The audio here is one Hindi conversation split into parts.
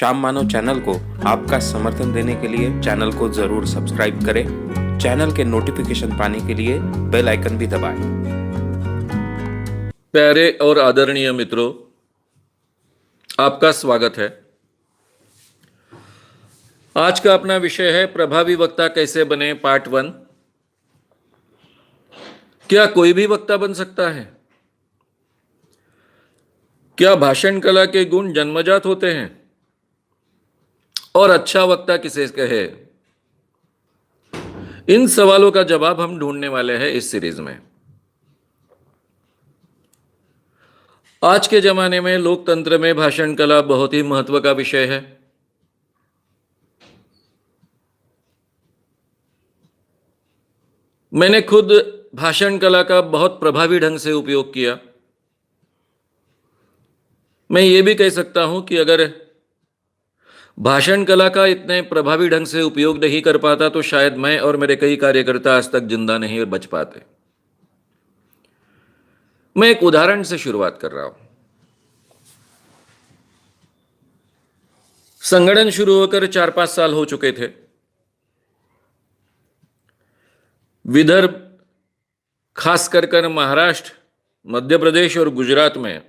श्याम मानव चैनल को आपका समर्थन देने के लिए चैनल को जरूर सब्सक्राइब करें। चैनल के नोटिफिकेशन पाने के लिए बेल आइकन भी दबाएं। प्यारे और आदरणीय मित्रों, आपका स्वागत है। आज का अपना विषय है प्रभावी वक्ता कैसे बने, पार्ट 1। क्या कोई भी वक्ता बन सकता है? क्या भाषण कला के गुण जन्मजात होते हैं? और अच्छा वक्ता किसे कहे? इन सवालों का जवाब हम ढूंढने वाले हैं इस सीरीज में। आज के जमाने में लोकतंत्र में भाषण कला बहुत ही महत्व का विषय है। मैंने खुद भाषण कला का बहुत प्रभावी ढंग से उपयोग किया। मैं ये भी कह सकता हूं कि अगर भाषण कला का इतने प्रभावी ढंग से उपयोग नहीं कर पाता तो शायद मैं और मेरे कई कार्यकर्ता आज तक जिंदा नहीं बच पाते। मैं एक उदाहरण से शुरुआत कर रहा हूं। संगठन शुरू होकर 4-5 साल हो चुके थे। विदर्भ, खास कर महाराष्ट्र, मध्य प्रदेश और गुजरात में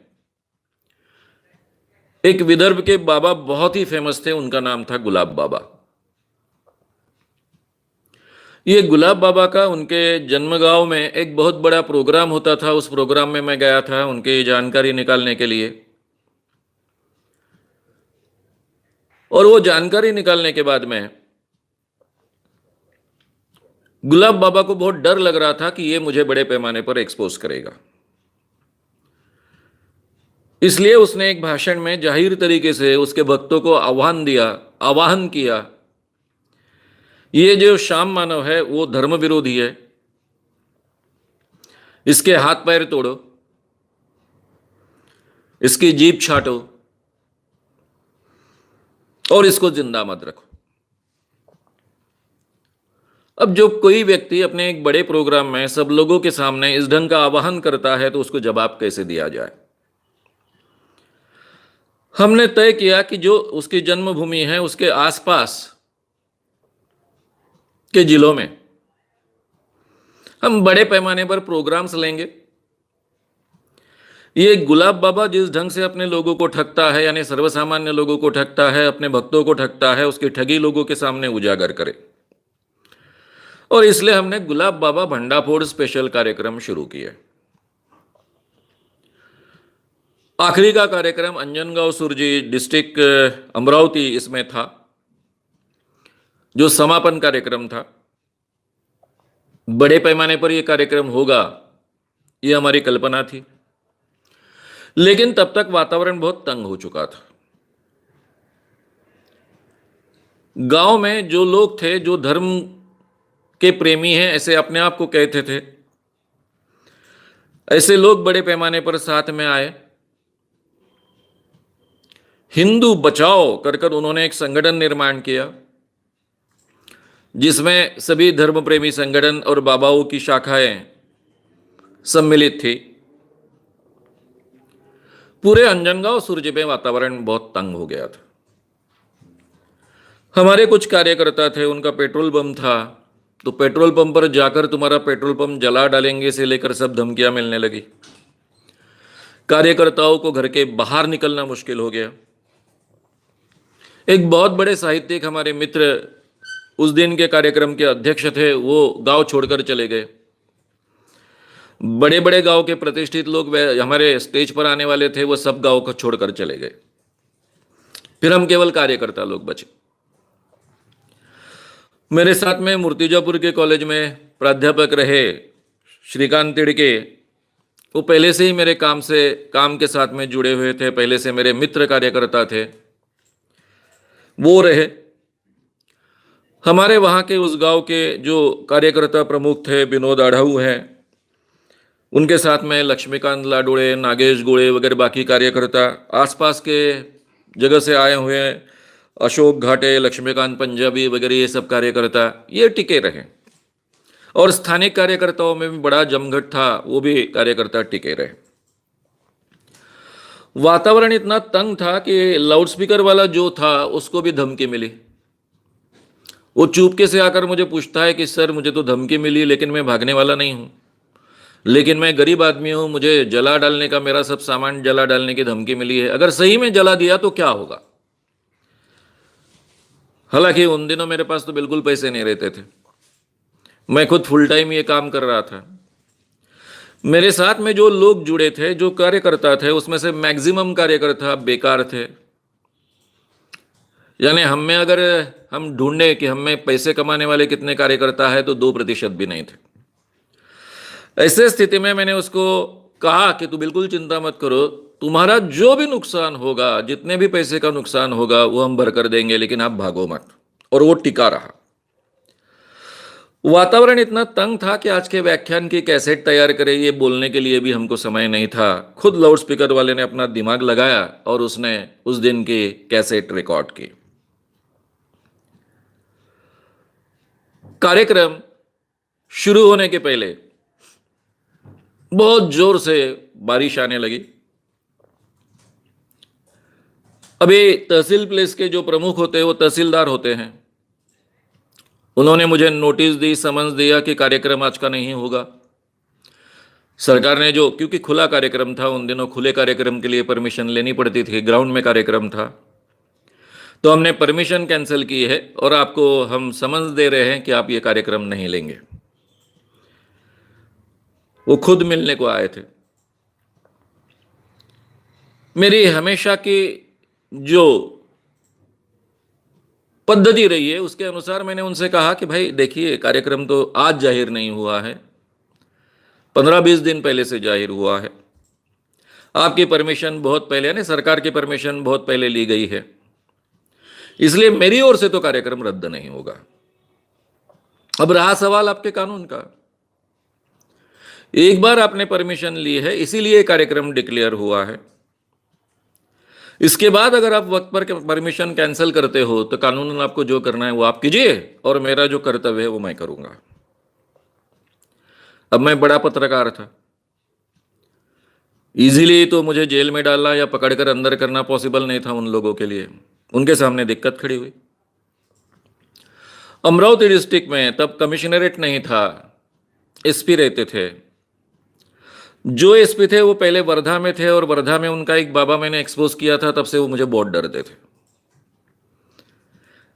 एक विदर्भ के बाबा बहुत ही फेमस थे। उनका नाम था गुलाब बाबा। ये गुलाब बाबा का उनके जन्मगांव में एक बहुत बड़ा प्रोग्राम होता था। उस प्रोग्राम में मैं गया था उनकी जानकारी निकालने के लिए। और वो जानकारी निकालने के बाद में गुलाब बाबा को बहुत डर लग रहा था कि ये मुझे बड़े पैमाने पर एक्सपोज करेगा। इसलिए उसने एक भाषण में जाहिर तरीके से उसके भक्तों को आह्वान किया, ये जो श्याम मानव है वो धर्म विरोधी है, इसके हाथ पैर तोड़ो, इसकी जीभ छाटो और इसको जिंदा मत रखो। अब जो कोई व्यक्ति अपने एक बड़े प्रोग्राम में सब लोगों के सामने इस ढंग का आह्वान करता है तो उसको जवाब कैसे दिया जाए? हमने तय किया कि जो उसकी जन्मभूमि है उसके आसपास के जिलों में हम बड़े पैमाने पर प्रोग्राम्स लेंगे। ये गुलाब बाबा जिस ढंग से अपने लोगों को ठगता है, यानी सर्वसामान्य लोगों को ठगता है, अपने भक्तों को ठगता है, उसकी ठगी लोगों के सामने उजागर करे। और इसलिए हमने गुलाब बाबा भंडाफोड़ स्पेशल कार्यक्रम शुरू किया। आखिरी का कार्यक्रम अंजनगांव सुरजी, डिस्ट्रिक्ट अमरावती, इसमें था, जो समापन कार्यक्रम था। बड़े पैमाने पर यह कार्यक्रम होगा यह हमारी कल्पना थी, लेकिन तब तक वातावरण बहुत तंग हो चुका था। गांव में जो लोग थे, जो धर्म के प्रेमी हैं ऐसे अपने आप को कहते थे, ऐसे लोग बड़े पैमाने पर साथ में आए। हिंदू बचाओ कर उन्होंने एक संगठन निर्माण किया जिसमें सभी धर्म प्रेमी संगठन और बाबाओं की शाखाएं सम्मिलित थी। पूरे अंजनगांव सुरजी में वातावरण बहुत तंग हो गया था। हमारे कुछ कार्यकर्ता थे, उनका पेट्रोल पंप था, तो पेट्रोल पंप पर जाकर तुम्हारा पेट्रोल पंप जला डालेंगे से लेकर सब धमकियां मिलने लगी। कार्यकर्ताओं को घर के बाहर निकलना मुश्किल हो गया। एक बहुत बड़े साहित्यिक हमारे मित्र उस दिन के कार्यक्रम के अध्यक्ष थे, वो गांव छोड़कर चले गए। बड़े बड़े गांव के प्रतिष्ठित लोग हमारे स्टेज पर आने वाले थे, वो सब गांव को छोड़कर चले गए। फिर हम केवल कार्यकर्ता लोग बचे। मेरे साथ में मूर्तिजापुर के कॉलेज में प्राध्यापक रहे श्रीकांत तिड़के, वो पहले से ही मेरे काम के साथ में जुड़े हुए थे, पहले से मेरे मित्र कार्यकर्ता थे, वो रहे। हमारे वहाँ के उस गांव के जो कार्यकर्ता प्रमुख थे, विनोद आढ़ाऊ हैं, उनके साथ में लक्ष्मीकांत लाडोड़े, नागेश गोड़े वगैरह बाकी कार्यकर्ता, आसपास के जगह से आए हुए अशोक घाटे, लक्ष्मीकांत पंजाबी वगैरह, ये सब कार्यकर्ता ये टिके रहे। और स्थानिक कार्यकर्ताओं में भी बड़ा जमघट था, वो भी कार्यकर्ता टिके रहे। वातावरण इतना तंग था कि लाउडस्पीकर वाला जो था उसको भी धमकी मिली। वो चुपके से आकर मुझे पूछता है कि सर मुझे तो धमकी मिली, लेकिन मैं भागने वाला नहीं हूँ, लेकिन मैं गरीब आदमी हूँ, मुझे जला डालने का, मेरा सब सामान जला डालने की धमकी मिली है, अगर सही में जला दिया तो क्या होगा। हालांकि उन दिनों मेरे पास तो बिल्कुल पैसे नहीं रहते थे, मैं खुद फुल टाइम ये काम कर रहा था। मेरे साथ में जो लोग जुड़े थे, जो कार्यकर्ता थे, उसमें से मैक्सिमम कार्यकर्ता बेकार थे। यानी हम में अगर हम ढूंढे कि हम में पैसे कमाने वाले कितने कार्यकर्ता है तो 2% भी नहीं थे। ऐसे स्थिति में मैंने उसको कहा कि तू बिल्कुल चिंता मत करो, तुम्हारा जो भी नुकसान होगा, जितने भी पैसे का नुकसान होगा वो हम भर कर देंगे, लेकिन आप भागो मत। और वो टिका रहा। वातावरण इतना तंग था कि आज के व्याख्यान की कैसेट तैयार करे ये बोलने के लिए भी हमको समय नहीं था। खुद लाउडस्पीकर वाले ने अपना दिमाग लगाया और उसने उस दिन की कैसेट रिकॉर्ड की। कार्यक्रम शुरू होने के पहले बहुत जोर से बारिश आने लगी। अभी तहसील प्लेस के जो प्रमुख होते हैं वो तहसीलदार होते हैं। उन्होंने मुझे नोटिस दी, समन्स दिया कि कार्यक्रम आज का नहीं होगा। सरकार ने जो, क्योंकि खुला कार्यक्रम था, उन दिनों खुले कार्यक्रम के लिए परमिशन लेनी पड़ती थी, ग्राउंड में कार्यक्रम था, तो हमने परमिशन कैंसिल की है और आपको हम समन्स दे रहे हैं कि आप ये कार्यक्रम नहीं लेंगे। वो खुद मिलने को आए थे। मेरी हमेशा की जो पद्धति रही है उसके अनुसार मैंने उनसे कहा कि भाई देखिए, कार्यक्रम तो आज जाहिर नहीं हुआ है, 15-20 दिन पहले से जाहिर हुआ है। आपकी परमिशन बहुत पहले, यानी सरकार की परमिशन बहुत पहले ली गई है, इसलिए मेरी ओर से तो कार्यक्रम रद्द नहीं होगा। अब रहा सवाल आपके कानून का। एक बार आपने परमिशन ली है, इसीलिए कार्यक्रम डिक्लेयर हुआ है। इसके बाद अगर आप वक्त पर परमिशन कैंसिल करते हो तो कानूनन आपको जो करना है वो आप कीजिए, और मेरा जो कर्तव्य है वो मैं करूंगा। अब मैं बड़ा पत्रकार था, इजीली तो मुझे जेल में डालना या पकड़कर अंदर करना पॉसिबल नहीं था उन लोगों के लिए। उनके सामने दिक्कत खड़ी हुई। अमरावती डिस्ट्रिक्ट में तब कमिश्नरेट नहीं था, एसपी रहते थे। जो एसपी थे वो पहले वर्धा में थे, और वर्धा में उनका एक बाबा मैंने एक्सपोज किया था, तब से वो मुझे बहुत डरते थे।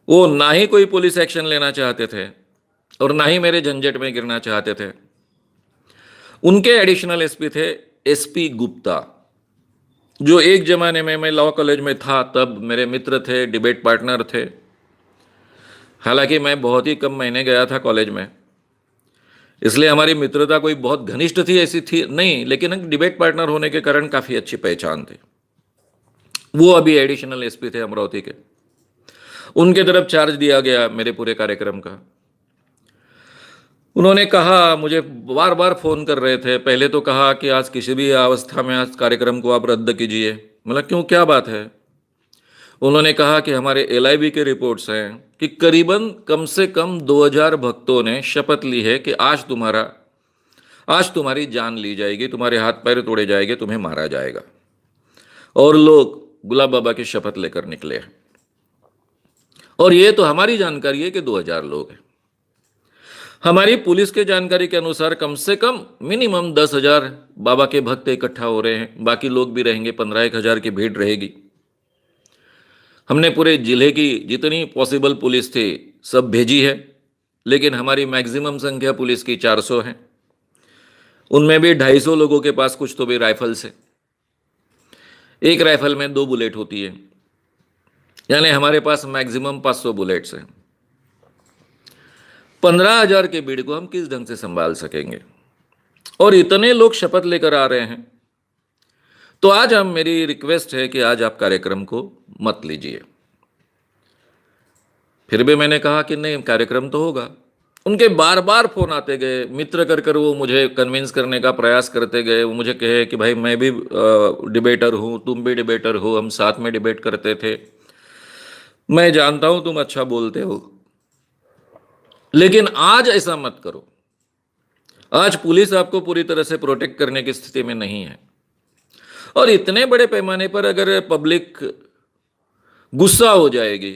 वो ना ही कोई पुलिस एक्शन लेना चाहते थे और ना ही मेरे झंझट में गिरना चाहते थे। उनके एडिशनल एसपी थे एसपी गुप्ता, जो एक जमाने में मैं लॉ कॉलेज में था तब मेरे मित्र थे, डिबेट पार्टनर थे। हालांकि मैं बहुत ही कम महीने गया था कॉलेज में, इसलिए हमारी मित्रता कोई बहुत घनिष्ठ थी ऐसी थी नहीं, लेकिन डिबेट पार्टनर होने के कारण काफ़ी अच्छी पहचान थी। वो अभी एडिशनल एसपी थे अमरावती के। उनके तरफ चार्ज दिया गया मेरे पूरे कार्यक्रम का। उन्होंने कहा, मुझे बार बार फ़ोन कर रहे थे। पहले तो कहा कि आज किसी भी अवस्था में आज कार्यक्रम को आप रद्द कीजिए। मतलब क्यों, क्या बात है? उन्होंने कहा कि हमारे एलआईबी के रिपोर्ट्स हैं कि करीबन कम से कम 2000 भक्तों ने शपथ ली है कि आज तुम्हारी जान ली जाएगी, तुम्हारे हाथ पैर तोड़े जाएंगे, तुम्हें मारा जाएगा। और लोग गुलाब बाबा की शपथ लेकर निकले हैं। और ये तो हमारी जानकारी है कि 2000 लोग हैं। हमारी पुलिस के जानकारी के अनुसार कम से कम मिनिमम 10,000 बाबा के भक्त इकट्ठा हो रहे हैं, बाकी लोग भी रहेंगे, 15-1,000 की भीड़ रहेगी। हमने पूरे जिले की जितनी पॉसिबल पुलिस थी सब भेजी है, लेकिन हमारी मैक्सिमम संख्या पुलिस की 400 है। उनमें भी 250 लोगों के पास कुछ तो भी राइफल्स है। एक राइफल में 2 बुलेट होती है, यानी हमारे पास मैक्सिमम 500 बुलेट्स हैं। 15,000 के भीड़ को हम किस ढंग से संभाल सकेंगे? और इतने लोग शपथ लेकर आ रहे हैं। तो आज मेरी रिक्वेस्ट है कि आज आप कार्यक्रम को मत लीजिए। फिर भी मैंने कहा कि नहीं, कार्यक्रम तो होगा। उनके बार बार फोन आते गए, मित्र कर वो मुझे कन्विंस करने का प्रयास करते गए। वो मुझे कहे कि भाई मैं भी डिबेटर हूँ, तुम भी डिबेटर हो, हम साथ में डिबेट करते थे, मैं जानता हूँ तुम अच्छा बोलते हो, लेकिन आज ऐसा मत करो। आज पुलिस आपको पूरी तरह से प्रोटेक्ट करने की स्थिति में नहीं है। और इतने बड़े पैमाने पर अगर पब्लिक गुस्सा हो जाएगी,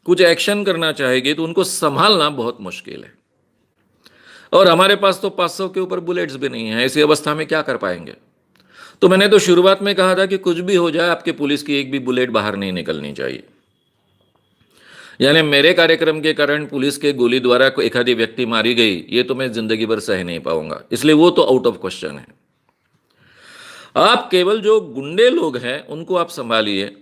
कुछ एक्शन करना चाहेगी, तो उनको संभालना बहुत मुश्किल है। और हमारे पास तो 500 के ऊपर बुलेट्स भी नहीं है। ऐसी अवस्था में क्या कर पाएंगे? तो मैंने तो शुरुआत में कहा था कि कुछ भी हो जाए, आपके पुलिस की एक भी बुलेट बाहर नहीं निकलनी चाहिए। यानी मेरे कार्यक्रम के कारण पुलिस के गोली द्वारा कोई एक आधी व्यक्ति मारी गई, ये तो मैं जिंदगी भर सह नहीं पाऊंगा, इसलिए वो तो आउट ऑफ क्वेश्चन है। आप केवल जो गुंडे लोग हैं उनको आप संभालिए।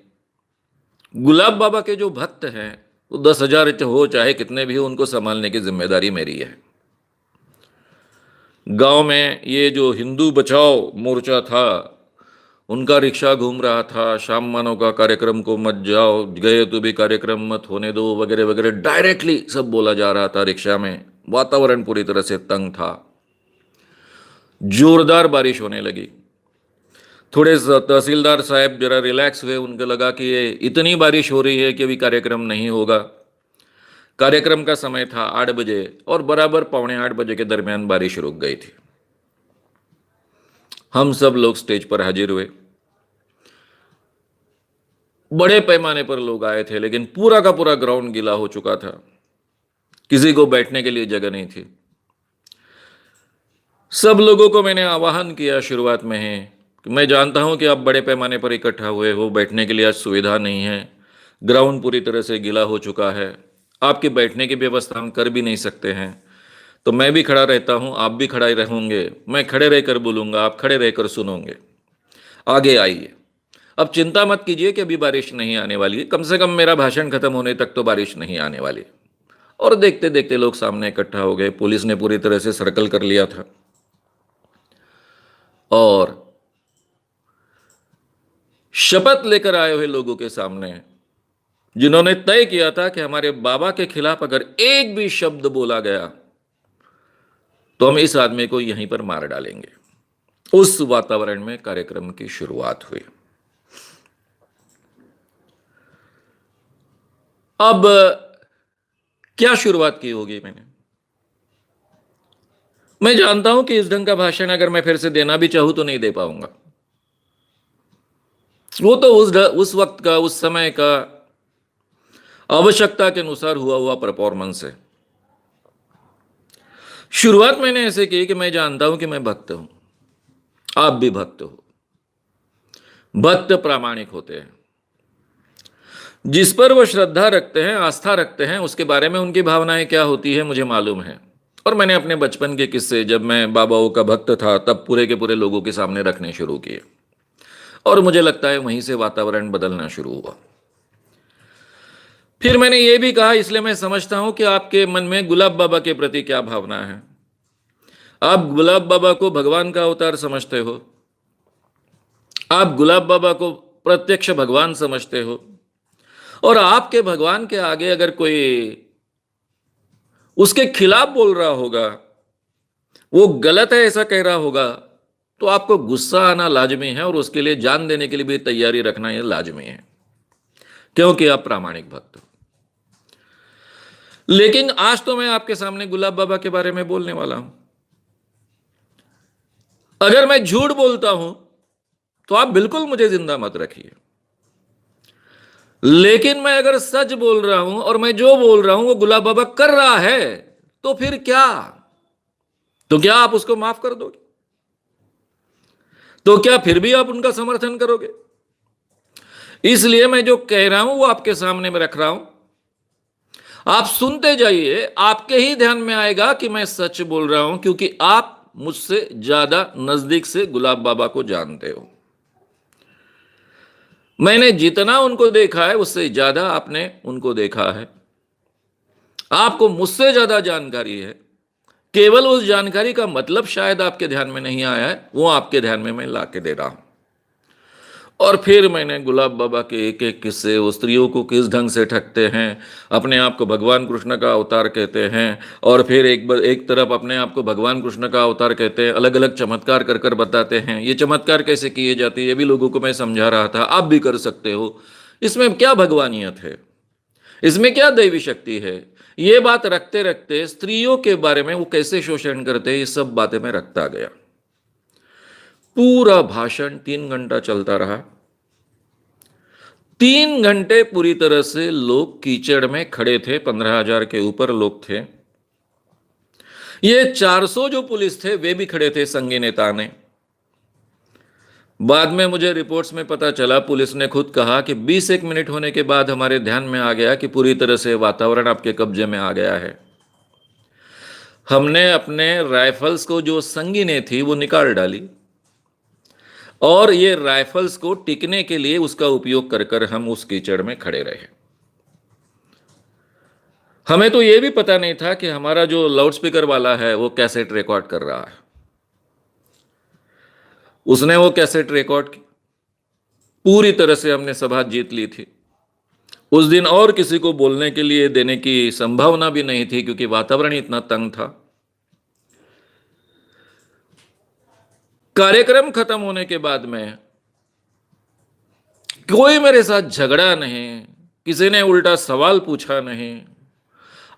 गुलाब बाबा के जो भक्त हैं, वो 10,000 हो चाहे कितने भी हो, उनको संभालने की जिम्मेदारी मेरी है। गांव में ये जो हिंदू बचाओ मोर्चा था, उनका रिक्शा घूम रहा था, शाम मानो का कार्यक्रम को मत जाओ, गए तो भी कार्यक्रम मत होने दो, वगैरह वगैरह, डायरेक्टली सब बोला जा रहा था रिक्शा में। वातावरण पूरी तरह से तंग था। जोरदार बारिश होने लगी। थोड़े तहसीलदार साहब जरा रिलैक्स हुए, उनको लगा कि ये इतनी बारिश हो रही है कि अभी कार्यक्रम नहीं होगा। कार्यक्रम का समय था 8 बजे और बराबर 7:45 बजे के दरमियान बारिश रुक गई थी। हम सब लोग स्टेज पर हाजिर हुए। बड़े पैमाने पर लोग आए थे, लेकिन पूरा का पूरा ग्राउंड गीला हो चुका था। किसी को बैठने के लिए जगह नहीं थी। सब लोगों को मैंने आह्वान किया शुरुआत में ही कि मैं जानता हूं कि आप बड़े पैमाने पर इकट्ठा हुए हो, बैठने के लिए आज सुविधा नहीं है, ग्राउंड पूरी तरह से गीला हो चुका है, आपके बैठने की व्यवस्था हम कर भी नहीं सकते हैं। तो मैं भी खड़ा रहता हूं, आप भी खड़ा ही रहोगे, मैं खड़े रहकर बोलूंगा, आप खड़े रहकर सुनोगे। आगे आइए। अब चिंता मत कीजिए कि अभी बारिश नहीं आने वाली है, कम से कम मेरा भाषण खत्म होने तक तो बारिश नहीं आने वाली। और देखते देखते लोग सामने इकट्ठा हो गए। पुलिस ने पूरी तरह से सर्कल कर लिया था और शपथ लेकर आए हुए लोगों के सामने, जिन्होंने तय किया था कि हमारे बाबा के खिलाफ अगर एक भी शब्द बोला गया तो हम इस आदमी को यहीं पर मार डालेंगे, उस वातावरण में कार्यक्रम की शुरुआत हुई। अब क्या शुरुआत की होगी मैंने? मैं जानता हूं कि इस ढंग का भाषण अगर मैं फिर से देना भी चाहूं तो नहीं दे पाऊंगा। वो तो उस वक्त का, उस समय का आवश्यकता के अनुसार हुआ परफॉर्मेंस है। शुरुआत मैंने ऐसे की कि मैं जानता हूं कि मैं भक्त हूं, आप भी भक्त हो। भक्त प्रामाणिक होते हैं। जिस पर वो श्रद्धा रखते हैं, आस्था रखते हैं, उसके बारे में उनकी भावनाएं क्या होती है मुझे मालूम है। और मैंने अपने बचपन के किस्से, जब मैं बाबाओं का भक्त था, तब पूरे के पूरे लोगों के सामने रखने शुरू किए। और मुझे लगता है वहीं से वातावरण बदलना शुरू हुआ। फिर मैंने ये भी कहा, इसलिए मैं समझता हूं कि आपके मन में गुलाब बाबा के प्रति क्या भावना है। आप गुलाब बाबा को भगवान का अवतार समझते हो, आप गुलाब बाबा को प्रत्यक्ष भगवान समझते हो, और आपके भगवान के आगे अगर कोई उसके खिलाफ बोल रहा होगा, वो गलत है ऐसा कह रहा होगा, तो आपको गुस्सा आना लाजमी है और उसके लिए जान देने के लिए भी तैयारी रखना यह लाजमी है, क्योंकि आप प्रामाणिक भक्त हो। लेकिन आज तो मैं आपके सामने गुलाब बाबा के बारे में बोलने वाला हूं। अगर मैं झूठ बोलता हूं तो आप बिल्कुल मुझे जिंदा मत रखिए, लेकिन मैं अगर सच बोल रहा हूं और मैं जो बोल रहा हूं वो गुलाब बाबा कर रहा है, तो फिर क्या? तो क्या आप उसको माफ कर दोगे? तो क्या फिर भी आप उनका समर्थन करोगे? इसलिए मैं जो कह रहा हूं वो आपके सामने में रख रहा हूं। आप सुनते जाइए, आपके ही ध्यान में आएगा कि मैं सच बोल रहा हूं, क्योंकि आप मुझसे ज्यादा नजदीक से गुलाब बाबा को जानते हो। मैंने जितना उनको देखा है उससे ज्यादा आपने उनको देखा है। आपको मुझसे ज्यादा जानकारी है। केवल उस जानकारी का मतलब शायद आपके ध्यान में नहीं आया है, वो आपके ध्यान में मैं ला के दे रहा हूं। और फिर मैंने गुलाब बाबा के एक एक किस्से, वो स्त्रियों को किस ढंग से ठगते हैं, अपने आप को भगवान कृष्ण का अवतार कहते हैं, और फिर एक तरफ अपने आप को भगवान कृष्ण का अवतार कहते हैं, अलग अलग चमत्कार कर कर बताते हैं। ये चमत्कार कैसे किए जाते हैं ये भी लोगों को मैं समझा रहा था। आप भी कर सकते हो। इसमें क्या भगवानियत है, इसमें क्या दैवी शक्ति है, ये बात रखते रखते स्त्रियों के बारे में वो कैसे शोषण करते हैं, ये सब बातें मैं रखता गया। पूरा भाषण 3 घंटा चलता रहा। 3 घंटे पूरी तरह से लोग कीचड़ में खड़े थे, 15,000 के ऊपर लोग थे। ये 400 जो पुलिस थे वे भी खड़े थे संघी नेता ने। बाद में मुझे रिपोर्ट्स में पता चला, पुलिस ने खुद कहा कि 20 मिनट होने के बाद हमारे ध्यान में आ गया कि पूरी तरह से वातावरण आपके कब्जे में आ गया है। हमने अपने राइफल्स को, जो संगीने थी, वो निकाल डाली और ये राइफल्स को टिकने के लिए उसका उपयोग कर कर हम उस कीचड़ में खड़े रहे। हमें तो ये भी पता नहीं था कि हमारा जो लाउडस्पीकर वाला है वो कैसेट रिकॉर्ड कर रहा है। उसने वो कैसेट रिकॉर्ड की। पूरी तरह से हमने सभा जीत ली थी। उस दिन और किसी को बोलने के लिए देने की संभावना भी नहीं थी, क्योंकि वातावरण इतना तंग था। कार्यक्रम खत्म होने के बाद में कोई मेरे साथ झगड़ा नहीं, किसी ने उल्टा सवाल पूछा नहीं।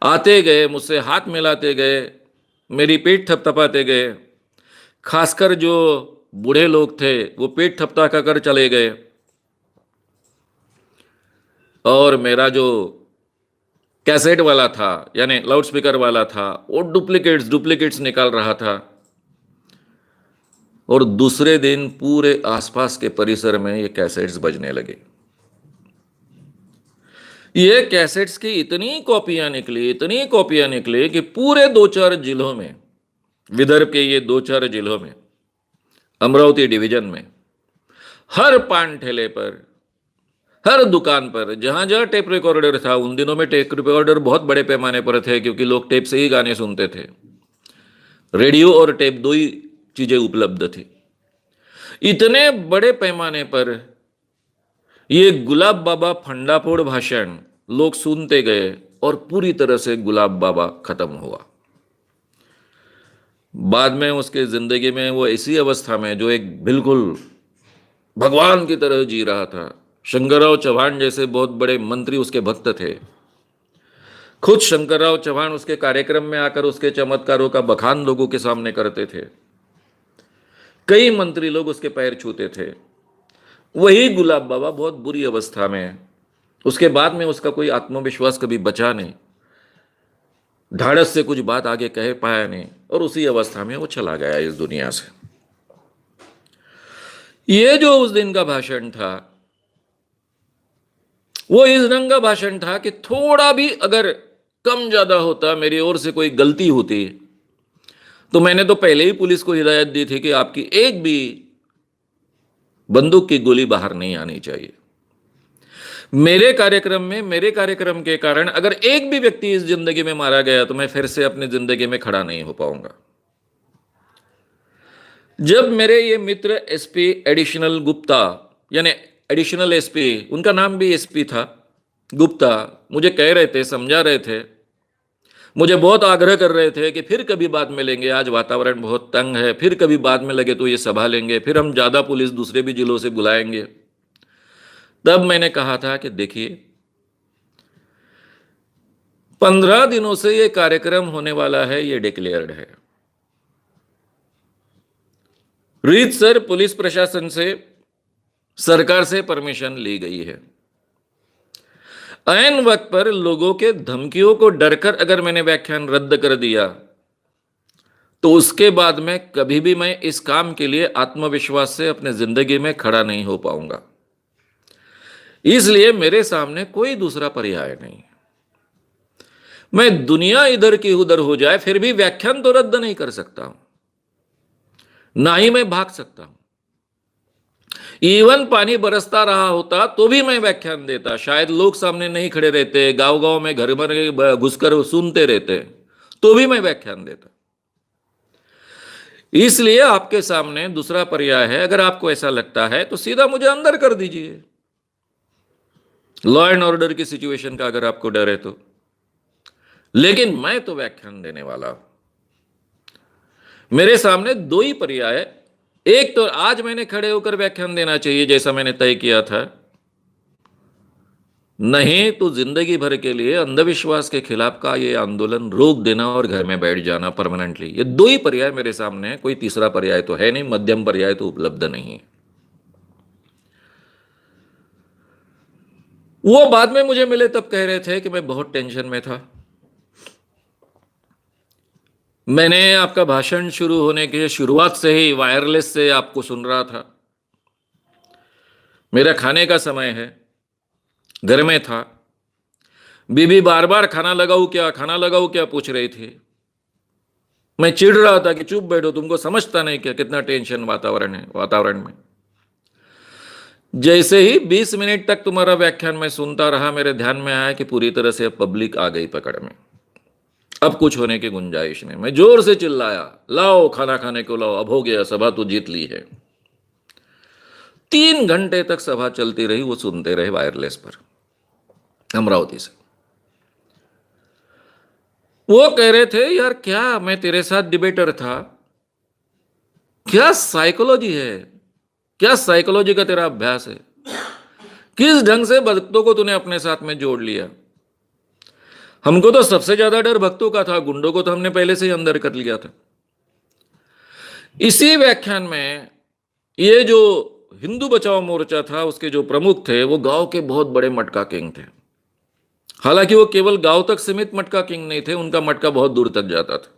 आते गए, मुझसे हाथ मिलाते गए, मेरी पेट थपथपाते गए। खासकर जो बूढ़े लोग थे वो पेट थपथपा कर चले गए। और मेरा जो कैसेट वाला था, यानी लाउडस्पीकर वाला था, वो डुप्लीकेट्स निकाल रहा था। और दूसरे दिन पूरे आसपास के परिसर में ये कैसेट्स बजने लगे। ये कैसेट्स की इतनी कॉपियां निकली कि पूरे 2-4 जिलों में, विदर्भ के ये 2-4 जिलों में, अमरावती डिवीजन में, हर पान ठेले पर, हर दुकान पर, जहां जहां टेप रिकॉर्डर था, उन दिनों में टेप रिकॉर्डर बहुत बड़े पैमाने पर थे, क्योंकि लोग टेप से ही गाने सुनते थे। रेडियो और टेप दो ही चीजें उपलब्ध थी। इतने बड़े पैमाने पर ये गुलाब बाबा फंडाफोड़ भाषण लोग सुनते गए और पूरी तरह से गुलाब बाबा खत्म हुआ। बाद में उसके जिंदगी में वो ऐसी अवस्था में, जो एक बिल्कुल भगवान की तरह जी रहा था। शंकरराव चौहान जैसे बहुत बड़े मंत्री उसके भक्त थे। खुद शंकरराव चौहान उसके कार्यक्रम में आकर उसके चमत्कारों का बखान लोगों के सामने करते थे। कई मंत्री लोग उसके पैर छूते थे। वही गुलाब बाबा बहुत बुरी अवस्था में, उसके बाद में उसका कोई आत्मविश्वास कभी बचा नहीं, ढाढ़स से कुछ बात आगे कह पाया नहीं, और उसी अवस्था में वो चला गया इस दुनिया से। ये जो उस दिन का भाषण था, वो इस ढंग का भाषण था कि थोड़ा भी अगर कम ज्यादा होता, मेरी ओर से कोई गलती होती, तो मैंने तो पहले ही पुलिस को हिदायत दी थी कि आपकी एक भी बंदूक की गोली बाहर नहीं आनी चाहिए। मेरे कार्यक्रम के कारण अगर एक भी व्यक्ति इस जिंदगी में मारा गया, तो मैं फिर से अपनी जिंदगी में खड़ा नहीं हो पाऊंगा। जब मेरे ये मित्र एसपी एडिशनल गुप्ता, यानी एडिशनल एसपी, उनका नाम भी एसपी था, गुप्ता, मुझे कह रहे थे, समझा रहे थे, मुझे बहुत आग्रह कर रहे थे कि फिर कभी बाद में लेंगे, आज वातावरण बहुत तंग है, फिर कभी बाद में लगे तो ये सभा लेंगे, फिर हम ज्यादा पुलिस दूसरे भी जिलों से बुलाएंगे। तब मैंने कहा था कि देखिए, 15 दिनों से ये कार्यक्रम होने वाला है, ये डिक्लेयर्ड है। रीतसर पुलिस प्रशासन से, सरकार से परमिशन ली गई है। ऐन वक्त पर लोगों के धमकियों को डरकर अगर मैंने व्याख्यान रद्द कर दिया, तो उसके बाद में कभी भी मैं इस काम के लिए आत्मविश्वास से अपने जिंदगी में खड़ा नहीं हो पाऊंगा। इसलिए मेरे सामने कोई दूसरा पर्याय नहीं। मैं दुनिया इधर की उधर हो जाए, फिर भी व्याख्यान तो रद्द नहीं कर सकता हूं, ना ही मैं भाग सकता हूं। इवन पानी बरसता रहा होता तो भी मैं व्याख्यान देता। शायद लोग सामने नहीं खड़े रहते, गांव गांव में घर भर घुसकर सुनते रहते, तो भी मैं व्याख्यान देता। इसलिए आपके सामने दूसरा पर्याय है। अगर आपको ऐसा लगता है तो सीधा मुझे अंदर कर दीजिए। लॉ एंड ऑर्डर की सिचुएशन का अगर आपको डर है तो। लेकिन मैं तो व्याख्यान देने वाला हूं। मेरे सामने दो ही पर्याय है। एक तो आज मैंने खड़े होकर व्याख्यान देना चाहिए, जैसा मैंने तय किया था, नहीं तो जिंदगी भर के लिए अंधविश्वास के खिलाफ का ये आंदोलन रोक देना और घर में बैठ जाना परमानेंटली। ये दो ही पर्याय मेरे सामने है, कोई तीसरा पर्याय तो है नहीं, मध्यम पर्याय तो उपलब्ध नहीं है। वो बाद में मुझे मिले तब कह रहे थे कि मैं बहुत टेंशन में था। मैंने आपका भाषण शुरू होने के शुरुआत से ही वायरलेस से आपको सुन रहा था। मेरा खाने का समय है, घर में था। बीबी बार बार खाना लगाऊं क्या पूछ रही थी। मैं चिढ़ रहा था कि चुप बैठो, तुमको समझता नहीं क्या कितना टेंशन वातावरण में। जैसे ही 20 मिनट तक तुम्हारा व्याख्यान मैं सुनता रहा, मेरे ध्यान में आया कि पूरी तरह से पब्लिक आ गई पकड़ में, अब कुछ होने की गुंजाइश नहीं। मैं जोर से चिल्लाया, लाओ खाना खाने को लाओ, अब हो गया, सभा तो जीत ली है। 3 घंटे तक सभा चलती रही, वो सुनते रहे वायरलेस पर अमरावती से। वो कह रहे थे, यार क्या मैं तेरे साथ डिबेटर था, क्या साइकोलॉजी है, क्या साइकोलॉजी का तेरा अभ्यास है, किस ढंग से भक्तों को तूने अपने साथ में जोड़ लिया। हमको तो सबसे ज्यादा डर भक्तों का था, गुंडों को तो हमने पहले से ही अंदर कर लिया था। इसी व्याख्यान में ये जो हिंदू बचाओ मोर्चा था, उसके जो प्रमुख थे वो गांव के बहुत बड़े मटका किंग थे। हालांकि वो केवल गांव तक सीमित मटका किंग नहीं थे, उनका मटका बहुत दूर तक जाता था।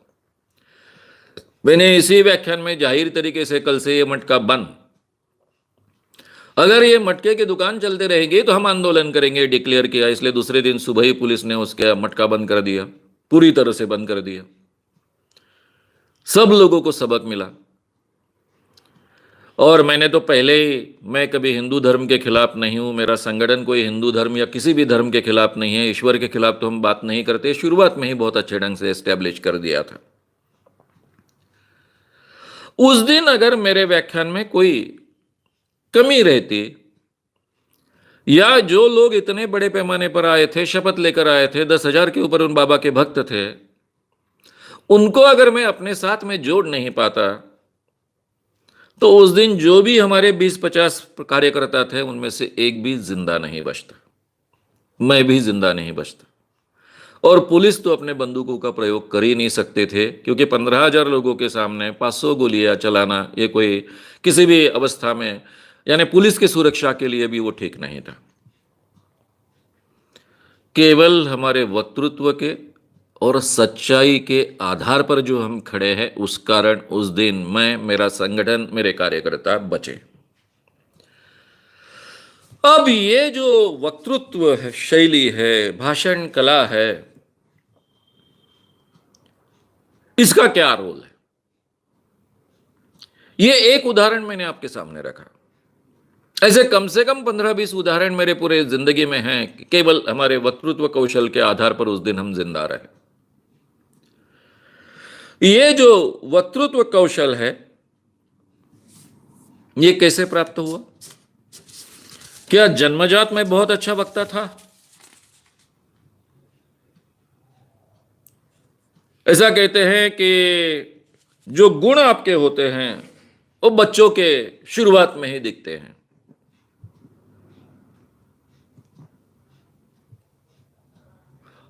मैंने इसी व्याख्यान में जाहिर तरीके से कल से ये मटका बंद, अगर ये मटके की दुकान चलते रहेगी तो हम आंदोलन करेंगे डिक्लेयर किया। इसलिए दूसरे दिन सुबह ही पुलिस ने उसका मटका बंद कर दिया, पूरी तरह से बंद कर दिया। सब लोगों को सबक मिला। और मैंने तो पहले ही, मैं कभी हिंदू धर्म के खिलाफ नहीं हूं, मेरा संगठन कोई हिंदू धर्म या किसी भी धर्म के खिलाफ नहीं है, ईश्वर के खिलाफ तो हम बात नहीं करते, शुरुआत में ही बहुत अच्छे ढंग से एस्टेब्लिश कर दिया था। उस दिन अगर मेरे व्याख्यान में कोई कमी रहती, या जो लोग इतने बड़े पैमाने पर आए थे, शपथ लेकर आए थे, 10,000 के ऊपर उन बाबा के भक्त थे, उनको अगर मैं अपने साथ में जोड़ नहीं पाता, तो उस दिन जो भी हमारे 20-50 कार्यकर्ता थे, उनमें से एक भी जिंदा नहीं बचता, मैं भी जिंदा नहीं बचता। और पुलिस तो अपने बंदूकों का प्रयोग कर ही नहीं सकते थे, क्योंकि 15,000 लोगों के सामने 500 गोलियां चलाना ये कोई किसी भी अवस्था में, यानी पुलिस की सुरक्षा के लिए भी वो ठीक नहीं था। केवल हमारे वक्तृत्व के और सच्चाई के आधार पर जो हम खड़े हैं, उस कारण उस दिन मैं, मेरा संगठन, मेरे कार्यकर्ता बचे। अब ये जो वक्तृत्व है, शैली है, भाषण कला है, इसका क्या रोल है, ये एक उदाहरण मैंने आपके सामने रखा। ऐसे कम से कम 15-20 उदाहरण मेरे पूरे जिंदगी में हैं कि केवल हमारे वक्तृत्व कौशल के आधार पर उस दिन हम जिंदा रहे। ये जो वक्तृत्व कौशल है, ये कैसे प्राप्त हुआ? क्या जन्मजात में बहुत अच्छा वक्ता था? ऐसा कहते हैं कि जो गुण आपके होते हैं वो बच्चों के शुरुआत में ही दिखते हैं।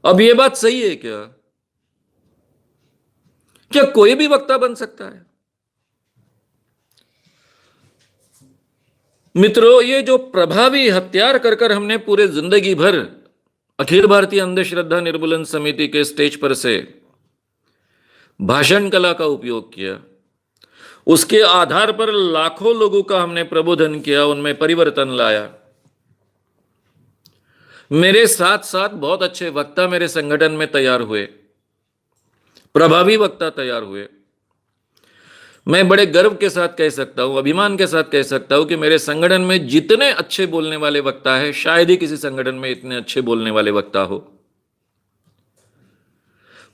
अब ये बात सही है क्या? क्या कोई भी वक्ता बन सकता है? मित्रों, ये जो प्रभावी हथियार कर कर हमने पूरे जिंदगी भर अखिल भारतीय अंधश्रद्धा निर्मूलन समिति के स्टेज पर से भाषण कला का उपयोग किया, उसके आधार पर लाखों लोगों का हमने प्रबोधन किया, उनमें परिवर्तन लाया। मेरे साथ साथ बहुत अच्छे वक्ता मेरे संगठन में तैयार हुए, प्रभावी वक्ता तैयार हुए। मैं बड़े गर्व के साथ कह सकता हूं, अभिमान के साथ कह सकता हूं कि मेरे संगठन में जितने अच्छे बोलने वाले वक्ता है, शायद ही किसी संगठन में इतने अच्छे बोलने वाले वक्ता हो।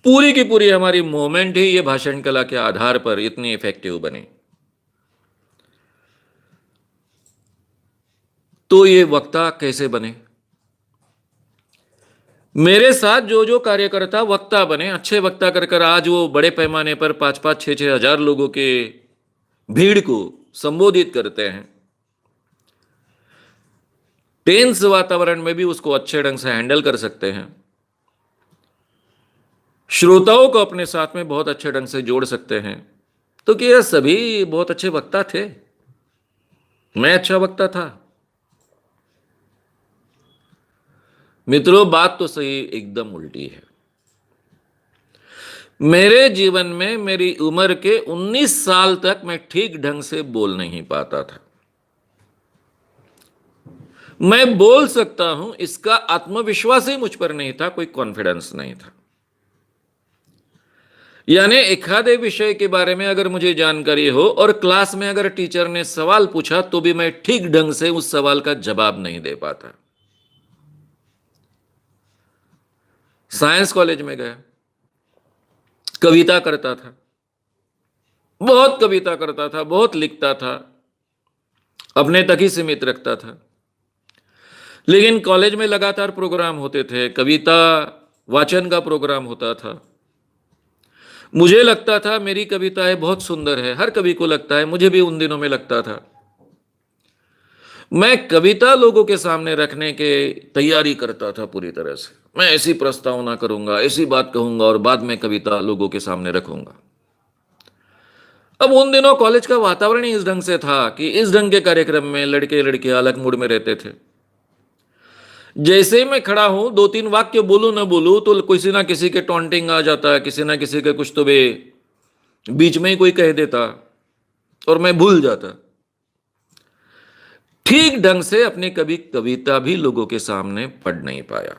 पूरी की पूरी हमारी मूवमेंट ही ये भाषण कला के आधार पर इतनी इफेक्टिव बनी। तो ये वक्ता कैसे बने? मेरे साथ जो जो कार्यकर्ता वक्ता बने, अच्छे वक्ता कर कर आज वो बड़े पैमाने पर 5-5, 6-6 हजार लोगों के भीड़ को संबोधित करते हैं। टेंस वातावरण में भी उसको अच्छे ढंग से हैंडल कर सकते हैं, श्रोताओं को अपने साथ में बहुत अच्छे ढंग से जोड़ सकते हैं। तो क्या सभी बहुत अच्छे वक्ता थे? मैं अच्छा वक्ता था? मित्रों, बात तो सही एकदम उल्टी है। मेरे जीवन में मेरी उम्र के 19 साल तक मैं ठीक ढंग से बोल नहीं पाता था। मैं बोल सकता हूं, इसका आत्मविश्वास ही मुझ पर नहीं था, कोई कॉन्फिडेंस नहीं था। यानी एखादे विषय के बारे में अगर मुझे जानकारी हो और क्लास में अगर टीचर ने सवाल पूछा तो भी मैं ठीक ढंग से उस सवाल का जवाब नहीं दे पाता। साइंस कॉलेज में गया, कविता करता था, बहुत कविता करता था, बहुत लिखता था, अपने तक ही सीमित रखता था। लेकिन कॉलेज में लगातार प्रोग्राम होते थे, कविता वाचन का प्रोग्राम होता था। मुझे लगता था मेरी कविताएं बहुत सुंदर है, हर कवि को लगता है, मुझे भी उन दिनों में लगता था। मैं कविता लोगों के सामने रखने के तैयारी करता था पूरी तरह से। मैं ऐसी प्रस्तावना करूंगा, ऐसी बात कहूंगा और बाद में कविता लोगों के सामने रखूंगा। अब उन दिनों कॉलेज का वातावरण ही इस ढंग से था कि इस ढंग के कार्यक्रम में लड़के लड़कियां अलग मूड में रहते थे। जैसे ही मैं खड़ा हूं, 2-3 वाक्य बोलूं ना बोलूं तो किसी ना किसी के टॉन्टिंग आ जाता है, किसी ना किसी के कुछ तो बीच में ही कोई कह देता और मैं भूल जाता। ठीक ढंग से अपनी कभी कविता भी लोगों के सामने पढ़ नहीं पाया।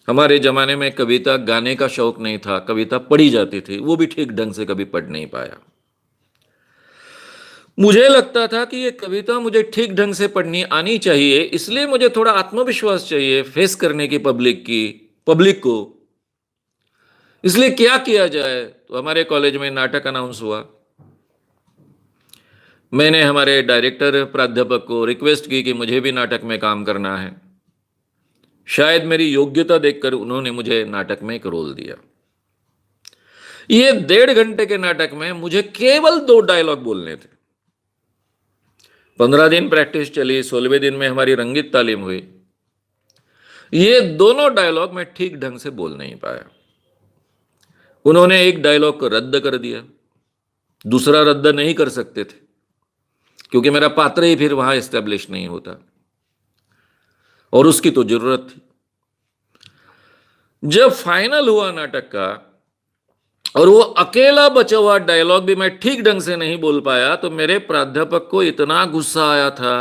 हमारे जमाने में कविता गाने का शौक नहीं था, कविता पढ़ी जाती थी, वो भी ठीक ढंग से कभी पढ़ नहीं पाया। मुझे लगता था कि ये कविता मुझे ठीक ढंग से पढ़नी आनी चाहिए, इसलिए मुझे थोड़ा आत्मविश्वास चाहिए फेस करने की पब्लिक को। इसलिए क्या किया जाए? तो हमारे कॉलेज में नाटक अनाउंस हुआ। मैंने हमारे डायरेक्टर प्राध्यापक को रिक्वेस्ट की कि मुझे भी नाटक में काम करना है। शायद मेरी योग्यता देखकर उन्होंने मुझे नाटक में एक रोल दिया। ये 1.5 घंटे के नाटक में मुझे केवल 2 डायलॉग बोलने थे। 15 दिन प्रैक्टिस चली, 16वें दिन में हमारी रंगीत तालीम हुई। ये दोनों डायलॉग मैं ठीक ढंग से बोल नहीं पाया। उन्होंने एक डायलॉग को रद्द कर दिया, दूसरा रद्द नहीं कर सकते थे क्योंकि मेरा पात्र ही फिर वहां एस्टेब्लिश नहीं होता और उसकी तो जरूरत थी। जब फाइनल हुआ नाटक का और वो अकेला बचा हुआ डायलॉग भी मैं ठीक ढंग से नहीं बोल पाया तो मेरे प्राध्यापक को इतना गुस्सा आया था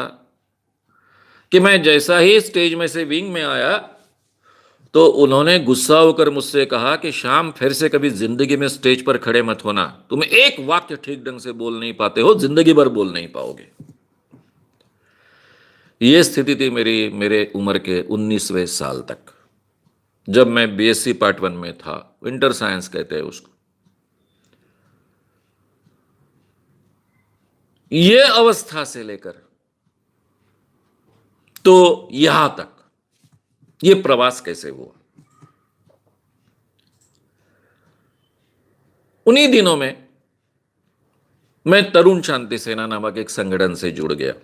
कि मैं जैसा ही स्टेज में से विंग में आया तो उन्होंने गुस्सा होकर मुझसे कहा कि श्याम, फिर से कभी जिंदगी में स्टेज पर खड़े मत होना, तुम एक वाक्य ठीक ढंग से बोल नहीं पाते हो, जिंदगी भर बोल नहीं पाओगे। यह स्थिति थी मेरे उम्र के 19वें साल तक, जब मैं बीएससी पार्ट 1 में था। विंटर साइंस कहते हैं उसको। यह अवस्था से लेकर तो यहां तक यह प्रवास कैसे हुआ? उन्हीं दिनों में मैं तरुण शांति सेना नामक एक संगठन से जुड़ गया।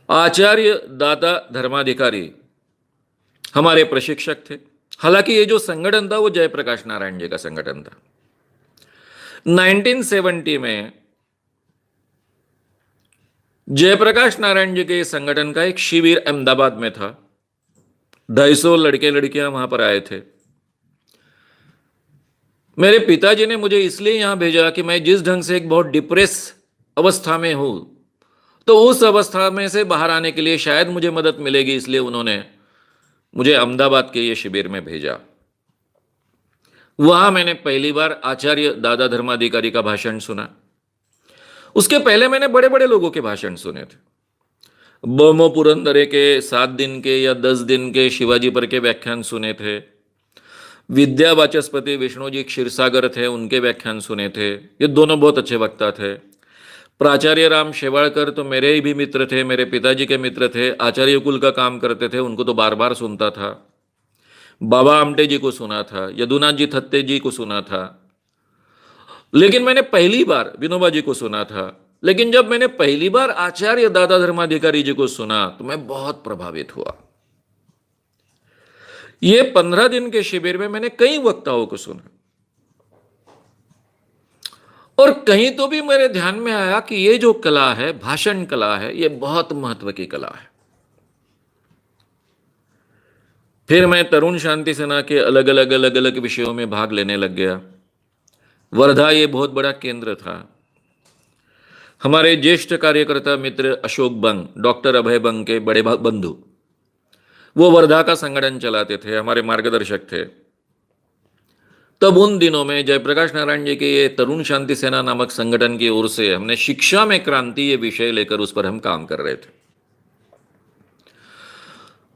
आचार्य दादा धर्माधिकारी हमारे प्रशिक्षक थे। हालांकि ये जो संगठन था वो जयप्रकाश नारायण जी का संगठन था। 1970 में जयप्रकाश नारायण जी के संगठन का एक शिविर अहमदाबाद में था। 250 लड़के लड़कियां वहां पर आए थे। मेरे पिताजी ने मुझे इसलिए यहां भेजा कि मैं जिस ढंग से एक बहुत डिप्रेस अवस्था में हूं, तो उस अवस्था में से बाहर आने के लिए शायद मुझे मदद मिलेगी, इसलिए उन्होंने मुझे अहमदाबाद के ये शिविर में भेजा। वहां मैंने पहली बार आचार्य दादा धर्माधिकारी का भाषण सुना। उसके पहले मैंने बड़े बड़े लोगों के भाषण सुने थे। बमो पुरंदरे के 7 दिन के या 10 दिन के शिवाजी पर के व्याख्यान सुने थे। विद्या वाचस्पति विष्णुजी क्षीरसागर थे, उनके व्याख्यान सुने थे। ये दोनों बहुत अच्छे वक्ता थे। प्राचार्य राम शेवाड़कर तो मेरे ही भी मित्र थे, मेरे पिताजी के मित्र थे, आचार्य कुल का काम करते थे, उनको तो बार बार सुनता था। बाबा आमटे जी को सुना था, यदुनाथ जी थत्ते जी को सुना था। लेकिन मैंने पहली बार विनोबा जी को सुना था लेकिन जब मैंने पहली बार आचार्य दादा धर्माधिकारी जी को सुना तो मैं बहुत प्रभावित हुआ। ये 15 दिन के शिविर में मैंने कई वक्ताओं को सुना और कहीं तो भी मेरे ध्यान में आया कि ये जो कला है, भाषण कला है, ये बहुत महत्व की कला है। फिर मैं तरुण शांति सेना के अलग अलग विषयों में भाग लेने लग गया। वर्धा ये बहुत बड़ा केंद्र था। हमारे ज्येष्ठ कार्यकर्ता मित्र अशोक बंग, डॉक्टर अभय बंग के बड़े बंधु, वो वर्धा का संगठन चलाते थे, हमारे मार्गदर्शक थे। तब उन दिनों में जयप्रकाश नारायण जी के ये तरुण शांति सेना नामक संगठन की ओर से हमने शिक्षा में क्रांति ये विषय लेकर उस पर हम काम कर रहे थे।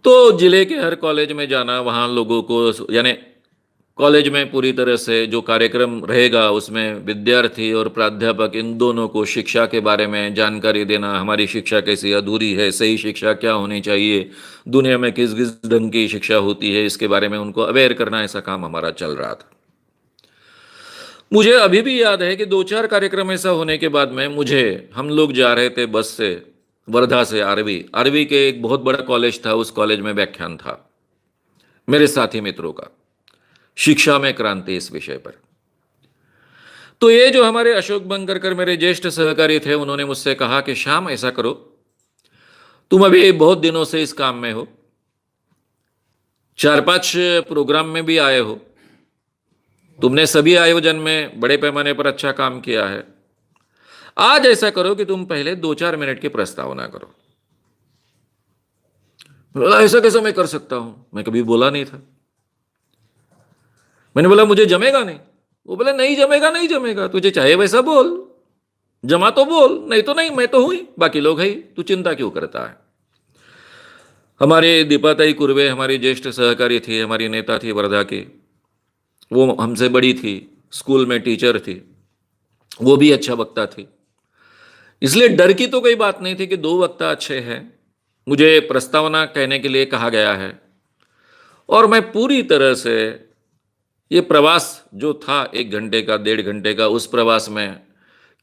तो जिले के हर कॉलेज में जाना, वहाँ लोगों को, यानी कॉलेज में पूरी तरह से जो कार्यक्रम रहेगा उसमें विद्यार्थी और प्राध्यापक इन दोनों को शिक्षा के बारे में जानकारी देना, हमारी शिक्षा कैसी अधूरी है, सही शिक्षा क्या होनी चाहिए, दुनिया में किस किस ढंग की शिक्षा होती है, इसके बारे में उनको अवेयर करना, ऐसा काम हमारा चल रहा था। मुझे अभी भी याद है कि 2-4 कार्यक्रम ऐसा होने के बाद में हम लोग जा रहे थे बस से, वर्धा से आरवी के एक बहुत बड़ा कॉलेज था, उस कॉलेज में व्याख्यान था मेरे साथी मित्रों का, शिक्षा में क्रांति इस विषय पर। तो ये जो हमारे अशोक बंगरकर मेरे ज्येष्ठ सहकारी थे, उन्होंने मुझसे कहा कि श्याम ऐसा करो, तुम अभी बहुत दिनों से इस काम में हो, 4-5 प्रोग्राम में भी आए हो, तुमने सभी आयोजन में बड़े पैमाने पर अच्छा काम किया है, आज ऐसा करो कि तुम पहले 2-4 मिनट की प्रस्तावना करो। बोला ऐसा कैसे मैं कर सकता हूं, मैं कभी बोला नहीं था। मैंने बोला मुझे जमेगा नहीं। वो बोला नहीं जमेगा, तुझे चाहे वैसा बोल, जमा तो बोल, नहीं तो नहीं, मैं तो हुई, बाकी लोग है, तू चिंता क्यों करता है। हमारे दीपाताई कुर्वे हमारी ज्येष्ठ सहकारी थी, हमारी नेता थी वर्धा की, वो हमसे बड़ी थी, स्कूल में टीचर थी, वो भी अच्छा वक्ता थी, इसलिए डर की तो कोई बात नहीं थी कि 2 वक्ता अच्छे हैं। मुझे प्रस्तावना कहने के लिए कहा गया है और मैं पूरी तरह से ये प्रवास जो था 1 घंटे का 1.5 घंटे का, उस प्रवास में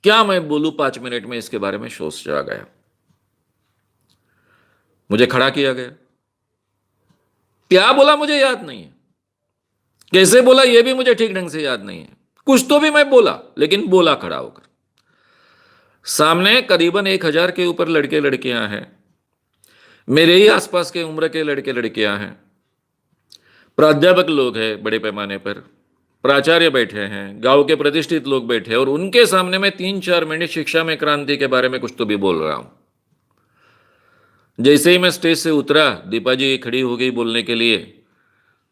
क्या मैं बोलूं 5 मिनट में, इसके बारे में सोच जा गया। मुझे खड़ा किया गया, क्या बोला मुझे याद नहीं है, कैसे बोला यह भी मुझे ठीक ढंग से याद नहीं है, कुछ तो भी मैं बोला, लेकिन बोला खड़ा होकर। सामने करीबन 1000 के ऊपर लड़के लड़कियां हैं, मेरे ही आसपास के उम्र के लड़के लड़कियां हैं, प्राध्यापक लोग हैं बड़े पैमाने पर, प्राचार्य बैठे हैं, गांव के प्रतिष्ठित लोग बैठे हैं, और उनके सामने मैं 3-4 मिनट शिक्षा में क्रांति के बारे में कुछ तो भी बोल रहा हूं। जैसे ही मैं स्टेज से उतरा, दीपा जी खड़ी हो गई बोलने के लिए,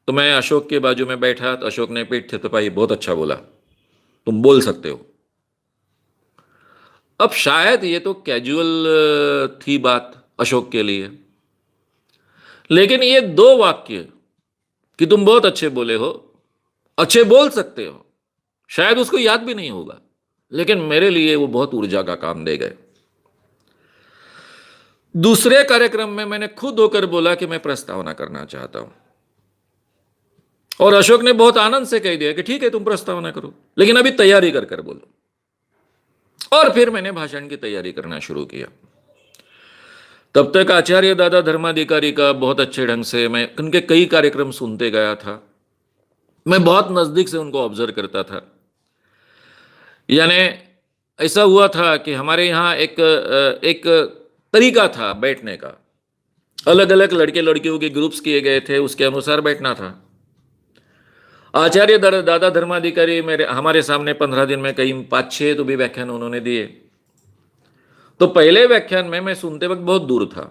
तो मैं अशोक के बाजू में बैठा, तो अशोक ने पीठ थे तो भाई बहुत अच्छा बोला, तुम बोल सकते हो। अब शायद ये तो कैजुअल थी बात अशोक के लिए, लेकिन ये 2 वाक्य कि तुम बहुत अच्छे बोले हो, अच्छे बोल सकते हो, शायद उसको याद भी नहीं होगा, लेकिन मेरे लिए वो बहुत ऊर्जा का काम दे गए। दूसरे कार्यक्रम में मैंने खुद होकर बोला कि मैं प्रस्तावना करना चाहता हूं, और अशोक ने बहुत आनंद से कह दिया कि ठीक है तुम प्रस्तावना करो, लेकिन अभी तैयारी कर बोलो। और फिर मैंने भाषण की तैयारी करना शुरू किया। तब तक आचार्य दादा धर्माधिकारी का बहुत अच्छे ढंग से मैं उनके कई कार्यक्रम सुनते गया था, मैं बहुत नजदीक से उनको ऑब्जर्व करता था। यानी ऐसा हुआ था कि हमारे यहाँ एक तरीका था बैठने का, अलग अलग लड़के लड़कियों के ग्रुप्स किए गए थे, उसके अनुसार बैठना था। आचार्य दादा धर्माधिकारी हमारे सामने 15 दिन में कई 5-6 तो भी व्याख्यान उन्होंने दिए। तो पहले व्याख्यान में मैं सुनते वक्त बहुत दूर था,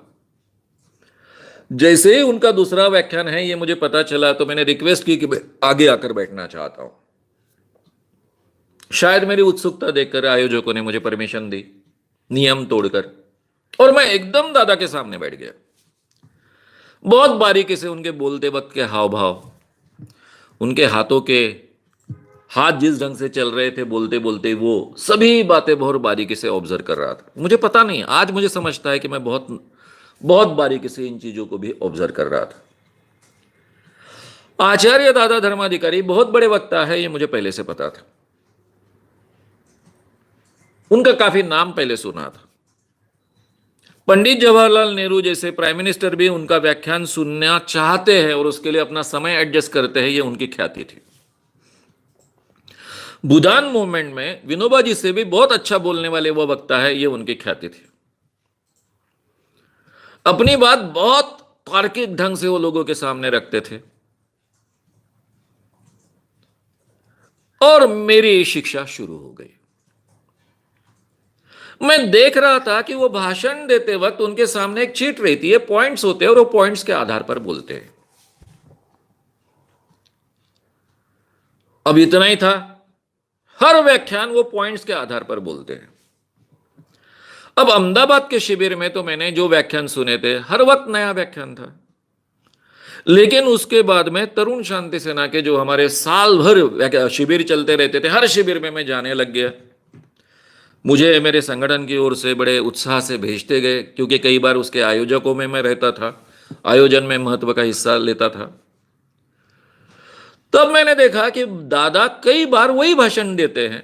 जैसे ही उनका दूसरा व्याख्यान है ये मुझे पता चला, तो मैंने रिक्वेस्ट की कि आगे आकर बैठना चाहता हूं। शायद मेरी उत्सुकता देखकर आयोजकों ने मुझे परमिशन दी, नियम तोड़कर, और मैं एकदम दादा के सामने बैठ गया। बहुत बारीकी से उनके बोलते वक्त के हाव भाव, उनके हाथों के हाथ जिस ढंग से चल रहे थे बोलते बोलते, वो सभी बातें बहुत बारीकी से ऑब्जर्व कर रहा था। मुझे पता नहीं, आज मुझे समझता है कि मैं बहुत बहुत बारीकी से इन चीजों को भी ऑब्जर्व कर रहा था। आचार्य दादा धर्माधिकारी बहुत बड़े वक्ता है, ये मुझे पहले से पता था। उनका काफी नाम पहले सुना था। पंडित जवाहरलाल नेहरू जैसे प्राइम मिनिस्टर भी उनका व्याख्यान सुनना चाहते हैं और उसके लिए अपना समय एडजस्ट करते हैं, ये उनकी ख्याति थी। भूदान मूवमेंट में विनोबा जी से भी बहुत अच्छा बोलने वाले वो वक्ता है, ये उनकी ख्याति थी। अपनी बात बहुत तार्किक ढंग से वो लोगों के सामने रखते थे और मेरी शिक्षा शुरू हो गई। मैं देख रहा था कि वो भाषण देते वक्त उनके सामने एक चीट रहती है, पॉइंट्स होते हैं और वो पॉइंट्स के आधार पर बोलते हैं। अब इतना ही था, हर व्याख्यान वो पॉइंट्स के आधार पर बोलते हैं। अब अहमदाबाद के शिविर में तो मैंने जो व्याख्यान सुने थे हर वक्त नया व्याख्यान था, लेकिन उसके बाद में तरुण शांति सेना के जो हमारे साल भर शिविर चलते रहते थे, हर शिविर में मैं जाने लग गया। मुझे मेरे संगठन की ओर से बड़े उत्साह से भेजते गए, क्योंकि कई बार उसके आयोजकों में मैं रहता था, आयोजन में महत्व का हिस्सा लेता था। तब मैंने देखा कि दादा कई बार वही भाषण देते हैं,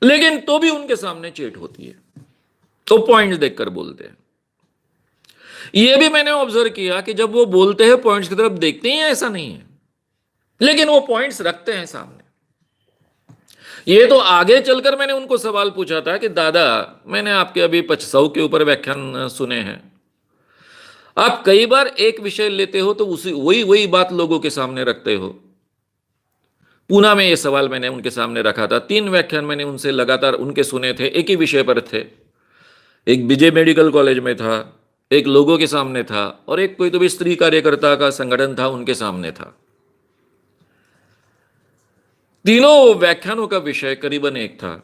लेकिन तो भी उनके सामने चेट होती है, तो पॉइंट्स देखकर बोलते हैं। यह भी मैंने ऑब्जर्व किया कि जब वो बोलते हैं पॉइंट्स की तरफ देखते हैं, ऐसा नहीं है, लेकिन वो पॉइंट्स रखते हैं सामने। ये तो आगे चलकर मैंने उनको सवाल पूछा था कि दादा, मैंने आपके अभी 100 के ऊपर व्याख्यान सुने हैं, आप कई बार एक विषय लेते हो तो उसी वही बात लोगों के सामने रखते हो। पूना में ये सवाल मैंने उनके सामने रखा था। 3 व्याख्यान मैंने उनसे लगातार उनके सुने थे, एक ही विषय पर थे। एक विजय मेडिकल कॉलेज में था, एक लोगों के सामने था, और एक कोई तो भी स्त्री कार्यकर्ता का संगठन था, उनके सामने था। तीनों व्याख्यानों का विषय करीबन एक था,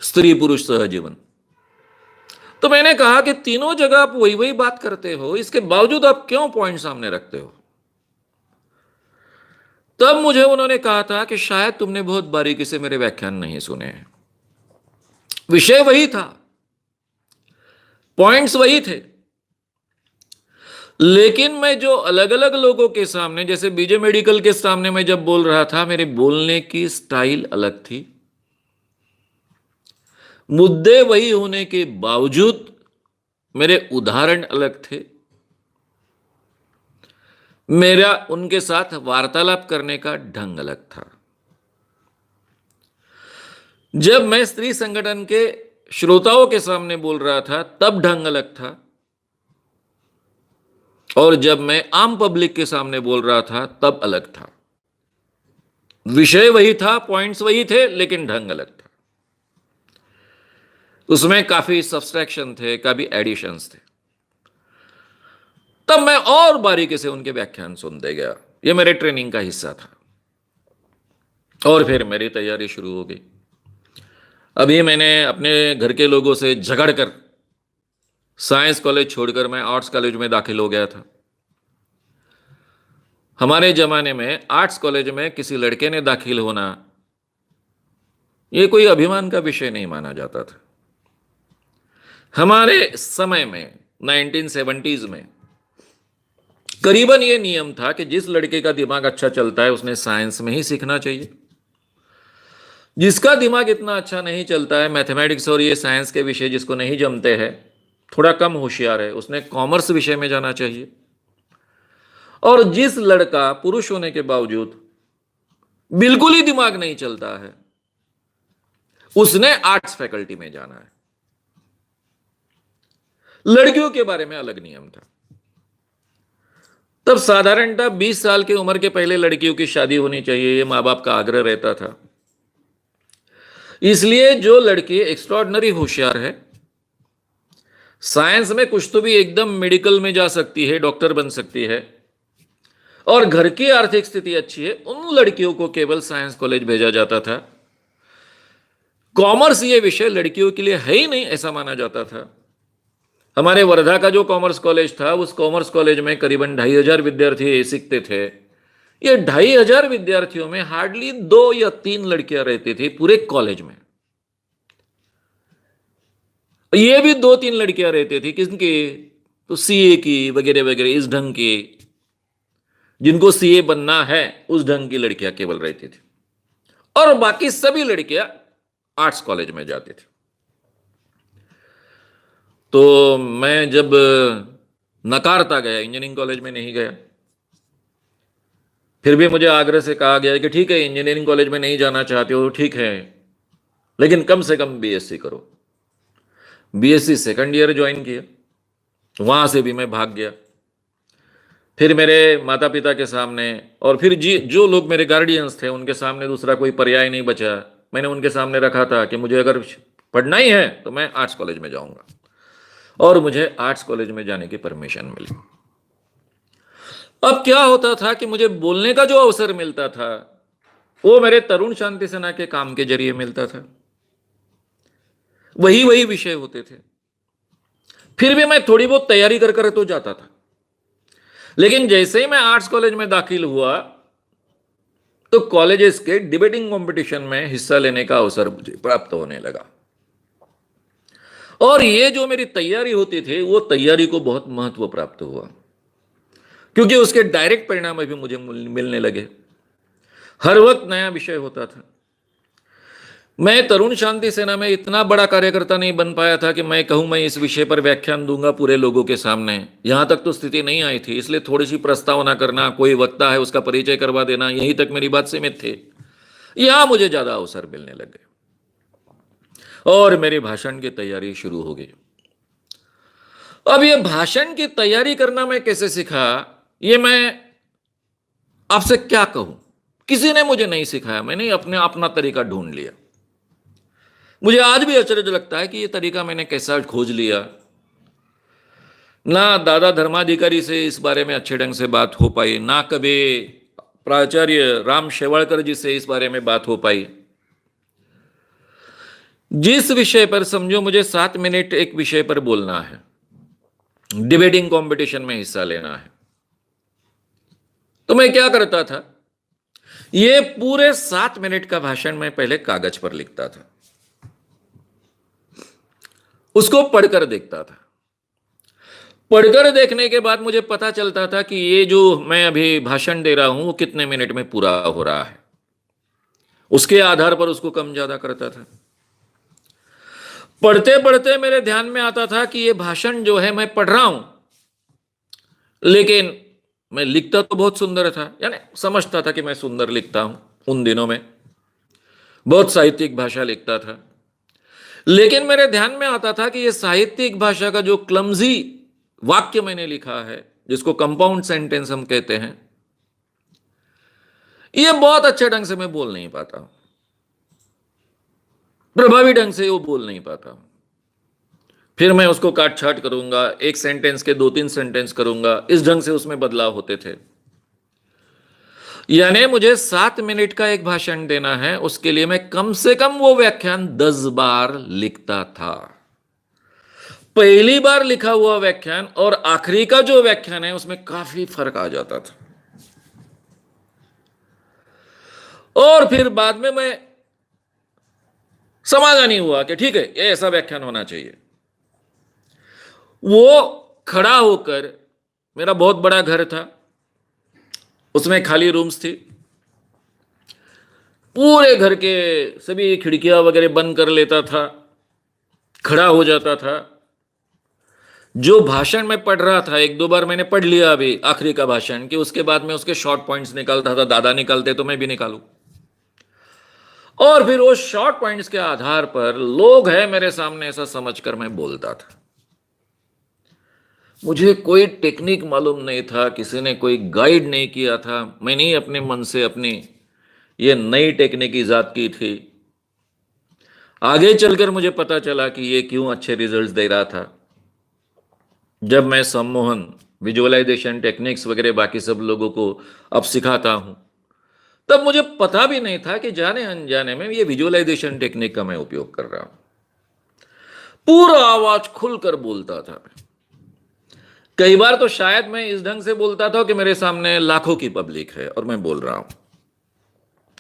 स्त्री पुरुष सहजीवन। तो मैंने कहा कि तीनों जगह आप वही बात करते हो, इसके बावजूद आप क्यों पॉइंट सामने रखते हो? तब मुझे उन्होंने कहा था कि शायद तुमने बहुत बारीकी से मेरे व्याख्यान नहीं सुने हैं। विषय वही था, पॉइंट्स वही थे, लेकिन मैं जो अलग अलग लोगों के सामने, जैसे विजय मेडिकल के सामने मैं जब बोल रहा था, मेरे बोलने की स्टाइल अलग थी। मुद्दे वही होने के बावजूद मेरे उदाहरण अलग थे, मेरा उनके साथ वार्तालाप करने का ढंग अलग था। जब मैं स्त्री संगठन के श्रोताओं के सामने बोल रहा था तब ढंग अलग था, और जब मैं आम पब्लिक के सामने बोल रहा था तब अलग था। विषय वही था, पॉइंट्स वही थे, लेकिन ढंग अलग था। उसमें काफी सब्सट्रैक्शन थे, काफी एडिशंस थे। तब मैं और बारीकी से उनके व्याख्यान सुनते गया। यह मेरे ट्रेनिंग का हिस्सा था, और फिर मेरी तैयारी शुरू हो गई। अभी मैंने अपने घर के लोगों से झगड़कर साइंस कॉलेज छोड़कर मैं आर्ट्स कॉलेज में दाखिल हो गया था। हमारे जमाने में आर्ट्स कॉलेज में किसी लड़के ने दाखिल होना यह कोई अभिमान का विषय नहीं माना जाता था। हमारे समय में 1970s में करीबन यह नियम था कि जिस लड़के का दिमाग अच्छा चलता है उसने साइंस में ही सीखना चाहिए। जिसका दिमाग इतना अच्छा नहीं चलता है, मैथमेटिक्स और ये साइंस के विषय जिसको नहीं जमते हैं, थोड़ा कम होशियार है, उसने कॉमर्स विषय में जाना चाहिए। और जिस लड़का पुरुष होने के बावजूद बिल्कुल ही दिमाग नहीं चलता है, उसने आर्ट्स फैकल्टी में जाना है। लड़कियों के बारे में अलग नियम था। तब साधारणतः 20 साल की उम्र के पहले लड़कियों की शादी होनी चाहिए, यह मां बाप का आग्रह रहता था। इसलिए जो लड़की एक्स्ट्राऑर्डिनरी होशियार है, साइंस में कुछ तो भी एकदम मेडिकल में जा सकती है, डॉक्टर बन सकती है, और घर की आर्थिक स्थिति अच्छी है, उन लड़कियों को केवल साइंस कॉलेज भेजा जाता था। कॉमर्स ये विषय लड़कियों के लिए है ही नहीं, ऐसा माना जाता था। हमारे वर्धा का जो कॉमर्स कॉलेज था, उस कॉमर्स कॉलेज में करीबन 2500 विद्यार्थी सीखते थे। ये 2500 विद्यार्थियों में हार्डली 2 या 3 लड़कियां रहती थी पूरे कॉलेज में। ये भी 2-3 लड़कियां रहती थी किसकी, तो सीए की वगैरह वगैरह, इस ढंग की, जिनको सीए बनना है उस ढंग की लड़कियां केवल रहती थी। और बाकी सभी लड़कियां आर्ट्स कॉलेज में जाते थे। तो मैं जब नकारता गया, इंजीनियरिंग कॉलेज में नहीं गया। फिर भी मुझे आग्रह से कहा गया कि ठीक है, इंजीनियरिंग कॉलेज में नहीं जाना चाहते हो, ठीक है, लेकिन कम से कम बीएससी करो। बीएससी सेकंड ईयर ज्वाइन किया, वहां से भी मैं भाग गया। फिर मेरे माता पिता के सामने और फिर जो लोग मेरे गार्डियंस थे उनके सामने दूसरा कोई पर्याय नहीं बचा। मैंने उनके सामने रखा था कि मुझे अगर पढ़ना ही है तो मैं आर्ट्स कॉलेज में जाऊंगा, और मुझे आर्ट्स कॉलेज में जाने की परमिशन मिली। अब क्या होता था कि मुझे बोलने का जो अवसर मिलता था वो मेरे तरुण शांति सेना के काम के जरिए मिलता था। वही वही विषय होते थे। फिर भी मैं थोड़ी बहुत तैयारी कर कर तो जाता था, लेकिन जैसे ही मैं आर्ट्स कॉलेज में दाखिल हुआ तो कॉलेजेस के डिबेटिंग कंपटीशन में हिस्सा लेने का अवसर मुझे प्राप्त होने लगा। और ये जो मेरी तैयारी होती थी वो तैयारी को बहुत महत्व प्राप्त हुआ, क्योंकि उसके डायरेक्ट परिणाम भी मुझे मिलने लगे। हर वक्त नया विषय होता था। मैं तरुण शांति सेना में इतना बड़ा कार्यकर्ता नहीं बन पाया था कि मैं कहूं मैं इस विषय पर व्याख्यान दूंगा पूरे लोगों के सामने। यहां तक तो स्थिति नहीं आई थी, इसलिए थोड़ी सी प्रस्तावना करना, कोई वक्ता है उसका परिचय करवा देना, यहीं तक मेरी बात सीमित थी। यहां मुझे ज्यादा अवसर मिलने लगे और मेरी भाषण की तैयारी शुरू हो गई। अब ये भाषण की तैयारी करना मैं कैसे सीखा, ये मैं आपसे क्या कहूं। किसी ने मुझे नहीं सिखाया, मैंने अपना तरीका ढूंढ लिया। मुझे आज भी आश्चर्य लगता है कि यह तरीका मैंने कैसा खोज लिया। ना दादा धर्माधिकारी से इस बारे में अच्छे ढंग से बात हो पाई, ना कभी प्राचार्य राम शेवाड़कर जी से इस बारे में बात हो पाई। जिस विषय पर समझो मुझे 7 मिनट एक विषय पर बोलना है, डिबेटिंग कंपटीशन में हिस्सा लेना है, तो मैं क्या करता था, ये पूरे 7 मिनट का भाषण मैं पहले कागज पर लिखता था, उसको पढ़कर देखता था। पढ़कर देखने के बाद मुझे पता चलता था कि ये जो मैं अभी भाषण दे रहा हूं वो कितने मिनट में पूरा हो रहा है। उसके आधार पर उसको कम ज्यादा करता था। पढ़ते पढ़ते मेरे ध्यान में आता था कि ये भाषण जो है मैं पढ़ रहा हूं, लेकिन मैं लिखता तो बहुत सुंदर था, यानी समझता था कि मैं सुंदर लिखता हूं। उन दिनों में बहुत साहित्यिक भाषा लिखता था, लेकिन मेरे ध्यान में आता था कि ये साहित्यिक भाषा का जो क्लमजी वाक्य मैंने लिखा है, जिसको कंपाउंड सेंटेंस हम कहते हैं, ये बहुत अच्छे ढंग से मैं बोल नहीं पाता, प्रभावी ढंग से वो बोल नहीं पाता। फिर मैं उसको काट छाट करूंगा, एक सेंटेंस के 2-3 सेंटेंस करूंगा, इस ढंग से उसमें बदलाव होते थे। यानी मुझे 7 मिनट का एक भाषण देना है, उसके लिए मैं कम से कम वो व्याख्यान 10 बार लिखता था। पहली बार लिखा हुआ व्याख्यान और आखिरी का जो व्याख्यान है उसमें काफी फर्क आ जाता था। और फिर बाद में मैं समाधानी हुआ कि ठीक है, ये ऐसा व्याख्यान होना चाहिए। वो खड़ा होकर, मेरा बहुत बड़ा घर था, उसमें खाली रूम्स थी, पूरे घर के सभी खिड़कियां वगैरह बंद कर लेता था, खड़ा हो जाता था। जो भाषण मैं पढ़ रहा था, 1-2 बार मैंने पढ़ लिया अभी आखिरी का भाषण, कि उसके बाद में उसके शॉर्ट पॉइंट्स निकालता था। दादा निकालते तो मैं भी निकालूं, और फिर वो शॉर्ट पॉइंट्स के आधार पर लोग हैं मेरे सामने ऐसा समझकर मैं बोलता था। मुझे कोई टेक्निक मालूम नहीं था, किसी ने कोई गाइड नहीं किया था, मैंने ही अपने मन से अपनी ये नई टेक्निक ईजाद की थी। आगे चलकर मुझे पता चला कि ये क्यों अच्छे रिजल्ट्स दे रहा था। जब मैं सम्मोहन, विजुअलाइजेशन टेक्निक्स वगैरह बाकी सब लोगों को अब सिखाता हूं, तब मुझे पता भी नहीं था कि जाने अनजाने में ये विजुअलाइजेशन टेक्निक का मैं उपयोग कर रहा हूं। पूरा आवाज खुलकर बोलता था। कई बार तो शायद मैं इस ढंग से बोलता था कि मेरे सामने लाखों की पब्लिक है और मैं बोल रहा हूं।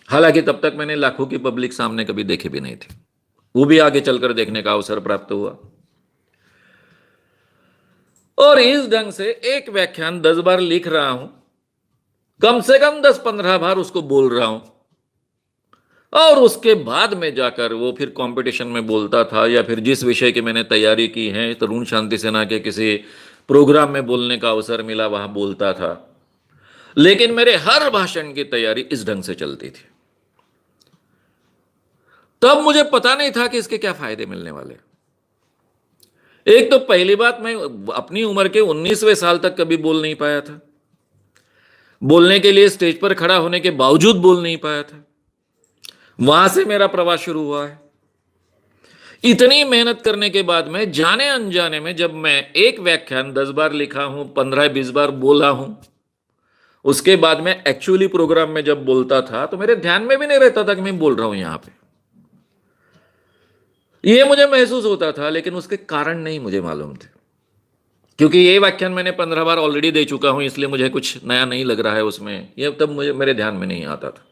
हालांकि तब तक मैंने लाखों की पब्लिक सामने कभी देखी भी नहीं थी, वो भी आगे चलकर देखने का अवसर प्राप्त हुआ। और इस ढंग से एक व्याख्यान 10 बार लिख रहा हूं, कम से कम 10-15 बार उसको बोल रहा हूं। और उसके बाद में जाकर वो फिर कंपटीशन में बोलता था, या फिर जिस विषय की मैंने तैयारी की है तरुण शांति सेना के किसी प्रोग्राम में बोलने का अवसर मिला, वहां बोलता था। लेकिन मेरे हर भाषण की तैयारी इस ढंग से चलती थी। तब मुझे पता नहीं था कि इसके क्या फायदे मिलने वाले। एक तो पहली बात, मैं अपनी उम्र के 19वें साल तक कभी बोल नहीं पाया था। बोलने के लिए स्टेज पर खड़ा होने के बावजूद बोल नहीं पाया था। वहां से मेरा प्रवास शुरू हुआ है। इतनी मेहनत करने के बाद में जाने अनजाने में जब मैं एक व्याख्यान 10 बार लिखा हूं, 15-20 बार बोला हूं, उसके बाद में एक्चुअली प्रोग्राम में जब बोलता था तो मेरे ध्यान में भी नहीं रहता था कि मैं बोल रहा हूं यहां पे। ये मुझे महसूस होता था, लेकिन उसके कारण नहीं मुझे मालूम थे, क्योंकि ये व्याख्यान मैंने 15 बार ऑलरेडी दे चुका हूं, इसलिए मुझे कुछ नया नहीं लग रहा है उसमें। ये तब मुझे मेरे ध्यान में नहीं आता था।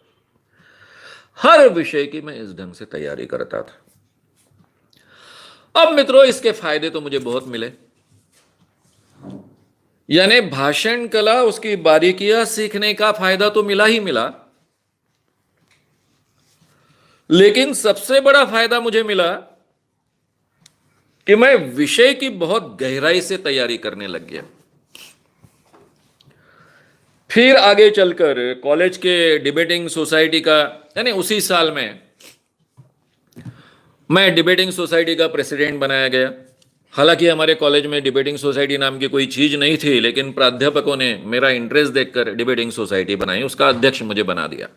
हर विषय की मैं इस ढंग से तैयारी करता था। अब मित्रों, इसके फायदे तो मुझे बहुत मिले। यानी भाषण कला, उसकी बारीकियां सीखने का फायदा तो मिला ही मिला, लेकिन सबसे बड़ा फायदा मुझे मिला कि मैं विषय की बहुत गहराई से तैयारी करने लग गया। फिर आगे चलकर कॉलेज के डिबेटिंग सोसाइटी का, यानी उसी साल में मैं डिबेटिंग सोसाइटी का प्रेसिडेंट बनाया गया। हालांकि हमारे कॉलेज में डिबेटिंग सोसाइटी नाम की कोई चीज नहीं थी, लेकिन प्राध्यापकों ने मेरा इंटरेस्ट देखकर डिबेटिंग सोसाइटी बनाई, उसका अध्यक्ष मुझे बना दिया।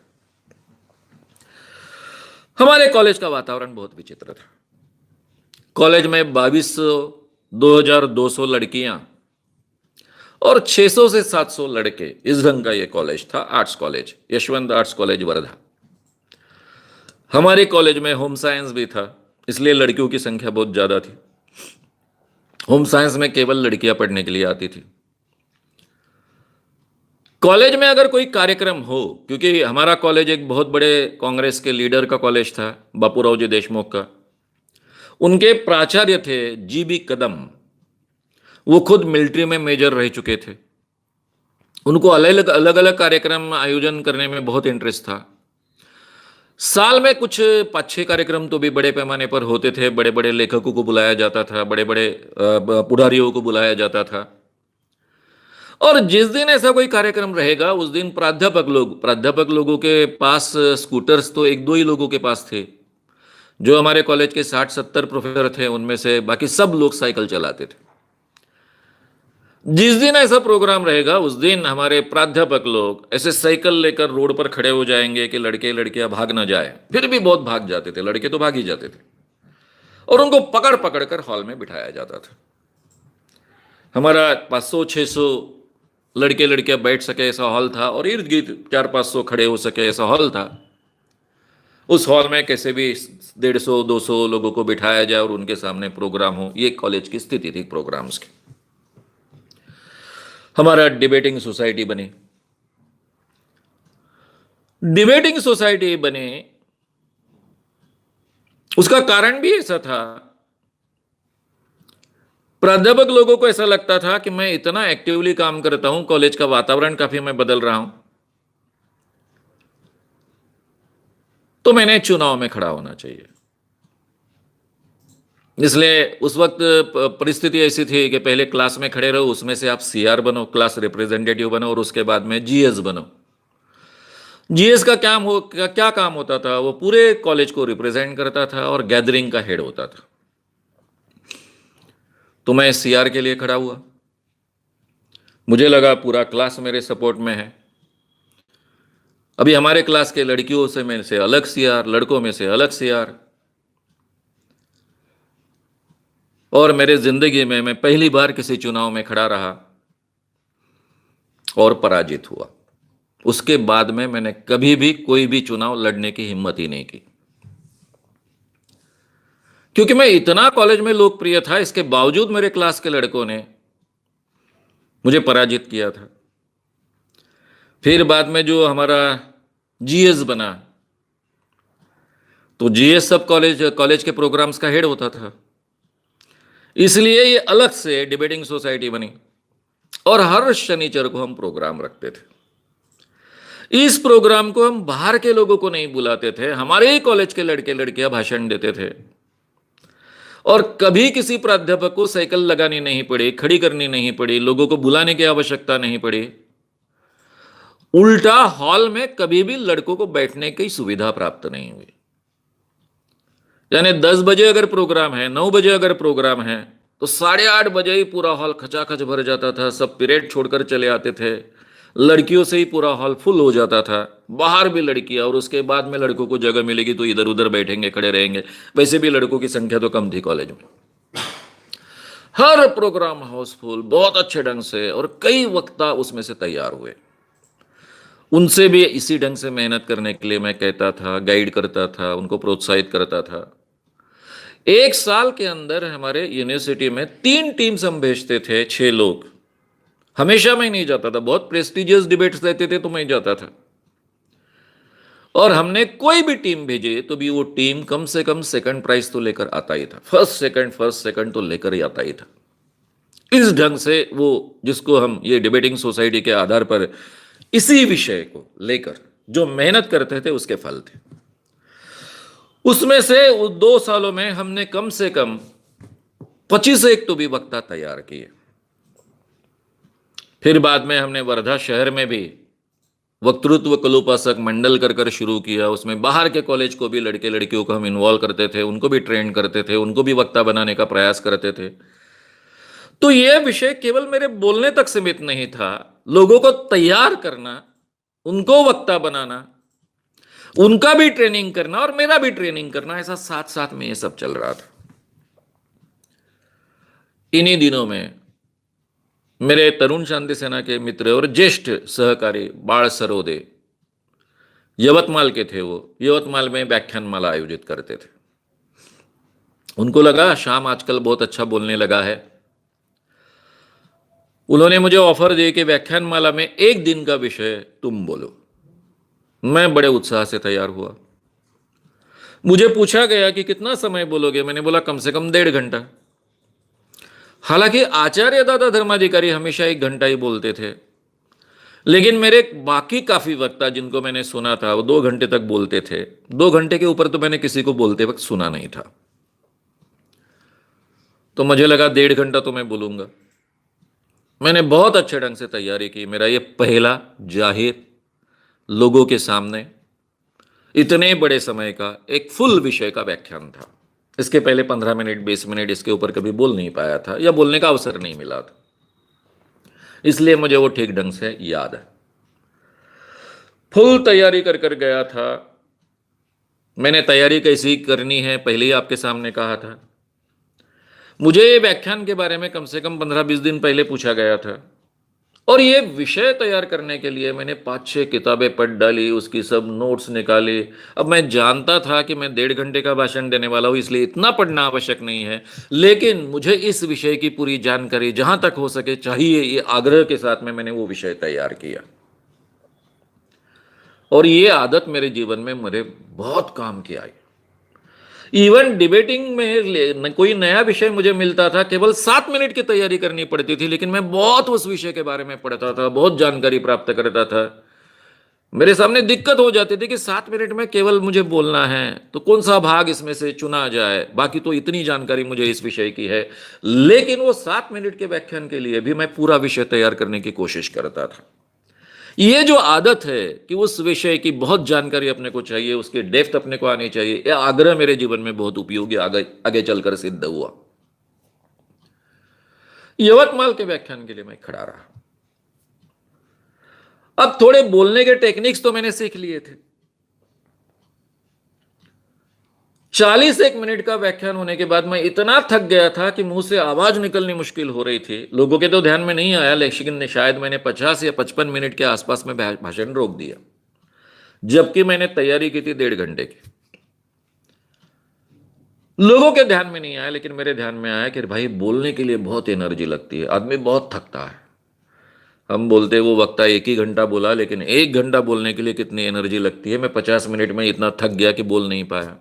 हमारे कॉलेज का वातावरण बहुत विचित्र था। कॉलेज में 2200, 2200 लड़कियां और 600 से 700 लड़के, इस ढंग का ये कॉलेज था। Arts college, Yashwant arts college Wardha. हमारे कॉलेज में होम साइंस भी था, इसलिए लड़कियों की संख्या बहुत ज्यादा थी। होम साइंस में केवल लड़कियां पढ़ने के लिए आती थी। कॉलेज में अगर कोई कार्यक्रम हो, क्योंकि हमारा कॉलेज एक बहुत बड़े कांग्रेस के लीडर का कॉलेज था, बापूराव जी देशमुख का। उनके प्राचार्य थे जीबी कदम, वो खुद मिलिट्री में मेजर रह चुके थे। उनको अलग अलग कार्यक्रम आयोजन करने में बहुत इंटरेस्ट था। साल में कुछ 5-6 कार्यक्रम तो भी बड़े पैमाने पर होते थे। बड़े बड़े लेखकों को बुलाया जाता था, बड़े बड़े पुढ़ारियों को बुलाया जाता था। और जिस दिन ऐसा कोई कार्यक्रम रहेगा, उस दिन प्राध्यापक लोगों के पास स्कूटर्स तो एक दो ही लोगों के पास थे। जो हमारे कॉलेज के 60-70 प्रोफेसर थे, उनमें से बाकी सब लोग साइकिल चलाते थे। जिस दिन ऐसा प्रोग्राम रहेगा, उस दिन हमारे प्राध्यापक लोग ऐसे साइकिल लेकर रोड पर खड़े हो जाएंगे कि लड़के लड़कियां भाग ना जाए। फिर भी बहुत भाग जाते थे, लड़के तो भाग ही जाते थे, और उनको पकड़ पकड़ कर हॉल में बिठाया जाता था। हमारा 500-600 लड़के लड़कियां बैठ सके ऐसा हॉल था, और इर्द गिर्द 400-500 खड़े हो सके ऐसा हॉल था। उस हॉल में कैसे भी 150-200 लोगों को बिठाया जाए और उनके सामने प्रोग्राम हो, ये कॉलेज की स्थिति थी प्रोग्राम्स की। हमारा डिबेटिंग सोसाइटी बनी। डिबेटिंग सोसाइटी बने, उसका कारण भी ऐसा था। प्राध्यापक लोगों को ऐसा लगता था कि मैं इतना एक्टिवली काम करता हूं, कॉलेज का वातावरण काफी मैं बदल रहा हूं, तो मैंने चुनाव में खड़ा होना चाहिए। इसलिए उस वक्त परिस्थिति ऐसी थी कि पहले क्लास में खड़े रहो, उसमें से आप सीआर बनो, क्लास रिप्रेजेंटेटिव बनो, और उसके बाद में जीएस बनो। जीएस का क्या काम होता था? वो पूरे कॉलेज को रिप्रेजेंट करता था और गैदरिंग का हेड होता था। तो मैं सीआर के लिए खड़ा हुआ। मुझे लगा पूरा क्लास मेरे सपोर्ट में है। अभी हमारे क्लास के लड़कियों से में से अलग सीआर, लड़कों में से अलग सीआर, और मेरे जिंदगी में मैं पहली बार किसी चुनाव में खड़ा रहा और पराजित हुआ। उसके बाद में मैंने कभी भी कोई भी चुनाव लड़ने की हिम्मत ही नहीं की, क्योंकि मैं इतना कॉलेज में लोकप्रिय था। इसके बावजूद मेरे क्लास के लड़कों ने मुझे पराजित किया था। फिर बाद में जो हमारा जीएस बना, तो जीएस सब कॉलेज के प्रोग्राम्स का हेड होता था, इसलिए ये अलग से डिबेटिंग सोसाइटी बनी और हर शनिचर को हम प्रोग्राम रखते थे। इस प्रोग्राम को हम बाहर के लोगों को नहीं बुलाते थे, हमारे ही कॉलेज के लड़के लड़कियां भाषण देते थे। और कभी किसी प्राध्यापक को साइकिल लगानी नहीं पड़ी, खड़ी करनी नहीं पड़ी, लोगों को बुलाने की आवश्यकता नहीं पड़ी। उल्टा हॉल में कभी भी लड़कों को बैठने की सुविधा प्राप्त नहीं हुई। यानी 10 बजे अगर प्रोग्राम है, 9 बजे अगर प्रोग्राम है, तो 8:30 बजे ही पूरा हॉल खचाखच भर जाता था। सब पीरियड छोड़कर चले आते थे। लड़कियों से ही पूरा हॉल फुल हो जाता था, बाहर भी लड़कियां, और उसके बाद में लड़कों को जगह मिलेगी तो इधर उधर बैठेंगे, खड़े रहेंगे। वैसे भी लड़कों की संख्या तो कम थी कॉलेज में। हर प्रोग्राम हाउसफुल, बहुत अच्छे ढंग से, और कई वक्ता उसमें से तैयार हुए। उनसे भी इसी ढंग से मेहनत करने के लिए मैं कहता था, गाइड करता था, उनको प्रोत्साहित करता था। एक साल के अंदर हमारे यूनिवर्सिटी में 3 टीम्स हम भेजते थे, 6 लोग। हमेशा मैं नहीं जाता था, बहुत प्रेस्टिजियस डिबेट्स रहते थे तो मैं जाता था। और हमने कोई भी टीम भेजे तो भी वो टीम कम से कम सेकंड प्राइज तो लेकर आता ही था, फर्स्ट सेकंड तो लेकर ही आता ही था। इस ढंग से वो, जिसको हम ये डिबेटिंग सोसाइटी के आधार पर इसी विषय को लेकर जो मेहनत करते थे उसके फल थे। उसमें से 2 सालों में हमने कम से कम 25 एक तो भी वक्ता तैयार किए। फिर बाद में हमने वर्धा शहर में भी वक्तृत्व कलोपासक मंडल कर शुरू किया। उसमें बाहर के कॉलेज को भी, लड़के लड़कियों को हम इन्वॉल्व करते थे, उनको भी ट्रेन करते थे, उनको भी वक्ता बनाने का प्रयास करते थे। तो यह विषय केवल मेरे बोलने तक सीमित नहीं था, लोगों को तैयार करना, उनको वक्ता बनाना, उनका भी ट्रेनिंग करना और मेरा भी ट्रेनिंग करना, ऐसा साथ साथ में ये सब चल रहा था। इन्हीं दिनों में मेरे तरुण शांति सेना के मित्र और ज्येष्ठ सहकारी बाळ सरोदे, यवतमाल के थे, वो यवतमाल में व्याख्यानमाला आयोजित करते थे। उनको लगा श्याम आजकल बहुत अच्छा बोलने लगा है। उन्होंने मुझे ऑफर दी कि व्याख्यानमाला में 1 दिन का विषय तुम बोलो। मैं बड़े उत्साह से तैयार हुआ। मुझे पूछा गया कि कितना समय बोलोगे। मैंने बोला कम से कम 1.5 घंटा। हालांकि आचार्य दादा धर्माधिकारी हमेशा 1 घंटा ही बोलते थे, लेकिन मेरे बाकी काफी वक्ता जिनको मैंने सुना था वो 2 घंटे तक बोलते थे। 2 घंटे के ऊपर तो मैंने किसी को बोलते वक्त सुना नहीं था। तो मुझे लगा 1.5 घंटा तो मैं बोलूंगा। मैंने बहुत अच्छे ढंग से तैयारी की। मेरा ये पहला जाहिर लोगों के सामने इतने बड़े समय का एक फुल विषय का व्याख्यान था। इसके पहले 15 मिनट 20 मिनट इसके ऊपर कभी बोल नहीं पाया था, या बोलने का अवसर नहीं मिला था, इसलिए मुझे वो ठीक ढंग से याद है। फुल तैयारी कर गया था। मैंने तैयारी कैसी करनी है पहले ही आपके सामने कहा था। मुझे ये व्याख्यान के बारे में कम से कम 15-20 दिन पहले पूछा गया था, और ये विषय तैयार करने के लिए मैंने 5-6 किताबें पढ़ डाली, उसकी सब नोट्स निकाले। अब मैं जानता था कि मैं 1.5 घंटे का भाषण देने वाला हूँ, इसलिए इतना पढ़ना आवश्यक नहीं है, लेकिन मुझे इस विषय की पूरी जानकारी जहां तक हो सके चाहिए, ये आग्रह के साथ में मैंने वो विषय तैयार किया। और ये आदत मेरे जीवन में मेरे बहुत काम की आई। इवन डिबेटिंग में कोई नया विषय मुझे मिलता था, केवल 7 मिनट की तैयारी करनी पड़ती थी, लेकिन मैं बहुत उस विषय के बारे में पढ़ता था, बहुत जानकारी प्राप्त करता था। मेरे सामने दिक्कत हो जाती थी कि 7 मिनट में केवल मुझे बोलना है, तो कौन सा भाग इसमें से चुना जाए, बाकी तो इतनी जानकारी मुझे इस विषय की है। लेकिन वो 7 मिनट के व्याख्यान के लिए भी मैं पूरा विषय तैयार करने की कोशिश करता था। ये जो आदत है कि उस विषय की बहुत जानकारी अपने को चाहिए, उसकी डेप्थ अपने को आनी चाहिए, यह आग्रह मेरे जीवन में बहुत उपयोगी आगे चलकर सिद्ध हुआ। यवतमाल के व्याख्यान के लिए मैं खड़ा रहा। अब थोड़े बोलने के टेक्निक्स तो मैंने सीख लिए थे। 41 मिनट का व्याख्यान होने के बाद मैं इतना थक गया था कि मुंह से आवाज निकलनी मुश्किल हो रही थी। लोगों के तो ध्यान में नहीं आया, लेकिन शायद मैंने 50 या 55 मिनट के आसपास में भाषण रोक दिया, जबकि मैंने तैयारी की थी 1.5 घंटे की। लोगों के ध्यान में नहीं आया, लेकिन मेरे ध्यान में आया कि भाई बोलने के लिए बहुत एनर्जी लगती है, आदमी बहुत थकता है। हम बोलते वो वक्ता 1 ही घंटा बोला, लेकिन 1 घंटा बोलने के लिए कितनी एनर्जी लगती है। मैं 50 मिनट में इतना थक गया कि बोल नहीं पाया,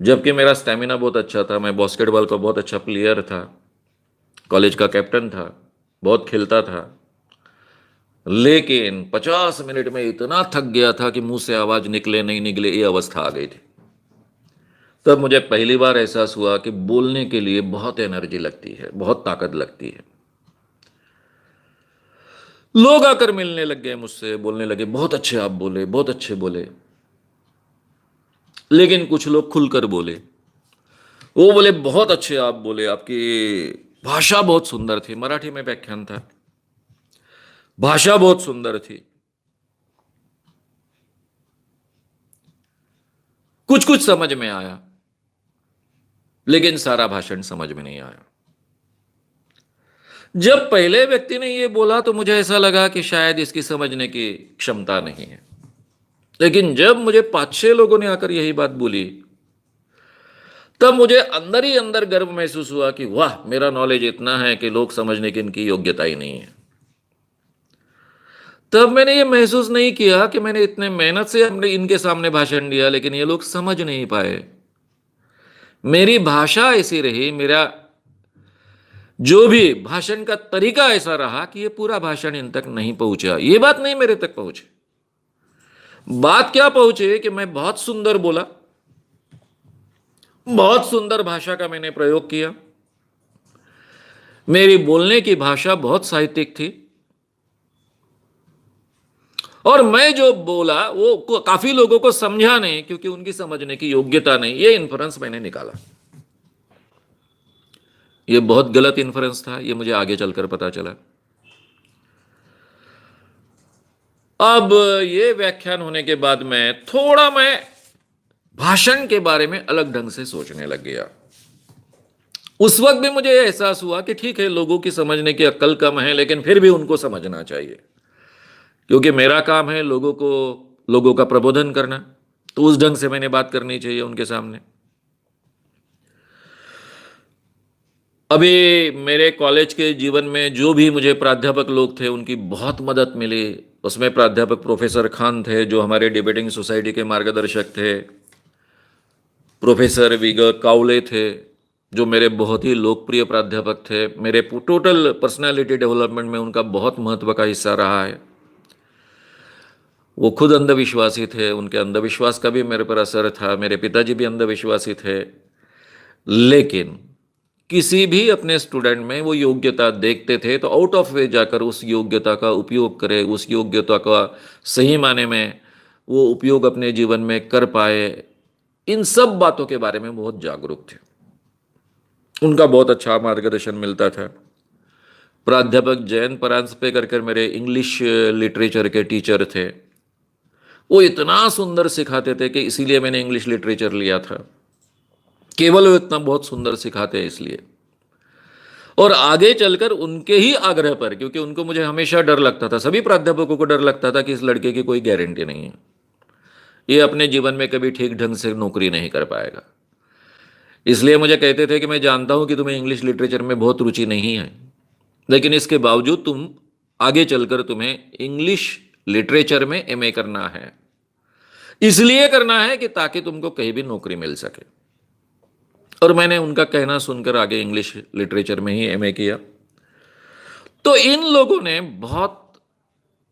जबकि मेरा स्टैमिना बहुत अच्छा था। मैं बास्केटबॉल का बहुत अच्छा प्लेयर था, कॉलेज का कैप्टन था, बहुत खेलता था। लेकिन 50 मिनट में इतना थक गया था कि मुंह से आवाज निकले नहीं निकले, ये अवस्था आ गई थी। तब मुझे पहली बार एहसास हुआ कि बोलने के लिए बहुत एनर्जी लगती है, बहुत ताकत लगती है। लोग आकर मिलने लग गए मुझसे, बोलने लगे बहुत अच्छे आप बोले, बहुत अच्छे बोले। लेकिन कुछ लोग खुलकर बोले, वो बोले बहुत अच्छे आप बोले, आपकी भाषा बहुत सुंदर थी। मराठी में व्याख्यान था, भाषा बहुत सुंदर थी। कुछ कुछ समझ में आया, लेकिन सारा भाषण समझ में नहीं आया। जब पहले व्यक्ति ने ये बोला तो मुझे ऐसा लगा कि शायद इसकी समझने की क्षमता नहीं है। लेकिन जब मुझे 5-6 लोगों ने आकर यही बात बोली, तब मुझे अंदर ही अंदर गर्व महसूस हुआ कि वाह, मेरा नॉलेज इतना है कि लोग समझने की इनकी योग्यता ही नहीं है। तब मैंने ये महसूस नहीं किया कि मैंने इतने मेहनत से हमने इनके सामने भाषण दिया, लेकिन ये लोग समझ नहीं पाए। मेरी भाषा ऐसी रही, मेरा जो भी भाषण का तरीका ऐसा रहा कि ये पूरा भाषण इन तक नहीं पहुंचा। ये बात नहीं मेरे तक पहुंचे, बात क्या पहुंचे कि मैं बहुत सुंदर बोला, बहुत सुंदर भाषा का मैंने प्रयोग किया, मेरी बोलने की भाषा बहुत साहित्यिक थी, और मैं जो बोला वो काफी लोगों को समझा नहीं क्योंकि उनकी समझने की योग्यता नहीं। ये इन्फ्रेंस मैंने निकाला। ये बहुत गलत इन्फ्रेंस था, ये मुझे आगे चलकर पता चला। अब ये व्याख्यान होने के बाद मैं भाषण के बारे में अलग ढंग से सोचने लग गया। उस वक्त भी मुझे एहसास हुआ कि ठीक है, लोगों की समझने की अक्ल कम है, लेकिन फिर भी उनको समझना चाहिए, क्योंकि मेरा काम है लोगों का प्रबोधन करना। तो उस ढंग से मैंने बात करनी चाहिए उनके सामने। अभी मेरे कॉलेज के जीवन में जो भी मुझे प्राध्यापक लोग थे, उनकी बहुत मदद मिली। उसमें प्राध्यापक प्रोफेसर खान थे, जो हमारे डिबेटिंग सोसाइटी के मार्गदर्शक थे। प्रोफेसर विग कावले थे, जो मेरे बहुत ही लोकप्रिय प्राध्यापक थे। मेरे टोटल पर्सनालिटी डेवलपमेंट में उनका बहुत महत्व का हिस्सा रहा है। वो खुद अंधविश्वासी थे, उनके अंधविश्वास का भी मेरे पर असर था। मेरे पिताजी भी अंधविश्वासी थे, लेकिन किसी भी अपने स्टूडेंट में वो योग्यता देखते थे तो आउट ऑफ वे जाकर उस योग्यता का उपयोग करे, उस योग्यता का सही माने में वो उपयोग अपने जीवन में कर पाए। इन सब बातों के बारे में बहुत जागरूक थे। उनका बहुत अच्छा मार्गदर्शन मिलता था। प्राध्यापक जयंत परांजपे कर मेरे इंग्लिश लिटरेचर के टीचर थे। वो इतना सुंदर सिखाते थे कि इसीलिए मैंने इंग्लिश लिटरेचर लिया था। केवल वो इतना बहुत सुंदर सिखाते हैं इसलिए। और आगे चलकर उनके ही आग्रह पर, क्योंकि उनको मुझे हमेशा डर लगता था, सभी प्राध्यापकों को डर लगता था कि इस लड़के की कोई गारंटी नहीं है, ये अपने जीवन में कभी ठीक ढंग से नौकरी नहीं कर पाएगा। इसलिए मुझे कहते थे कि मैं जानता हूं कि तुम्हें इंग्लिश लिटरेचर में बहुत रुचि नहीं है, लेकिन इसके बावजूद तुम आगे चलकर तुम्हें इंग्लिश लिटरेचर में एमए करना है। इसलिए करना है कि ताकि तुमको कहीं भी नौकरी मिल सके। और मैंने उनका कहना सुनकर आगे इंग्लिश लिटरेचर में ही एमए किया। तो इन लोगों ने बहुत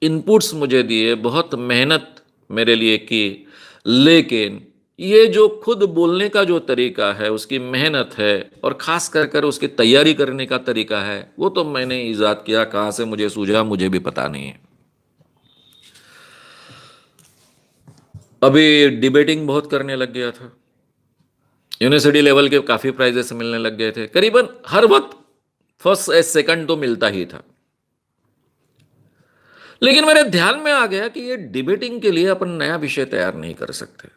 इनपुट्स मुझे दिए, बहुत मेहनत मेरे लिए की, लेकिन ये जो खुद बोलने का जो तरीका है, उसकी मेहनत है, और खास कर उसकी तैयारी करने का तरीका है, वो तो मैंने ईजाद किया। कहां से मुझे सूझा मुझे भी पता नहीं है। अभी डिबेटिंग बहुत करने लग गया था। यूनिवर्सिटी लेवल के काफी प्राइजेस मिलने लग गए थे। करीबन हर वक्त फर्स्ट सेकंड तो मिलता ही था। लेकिन मेरे ध्यान में आ गया कि ये डिबेटिंग के लिए अपन नया विषय तैयार नहीं कर सकते।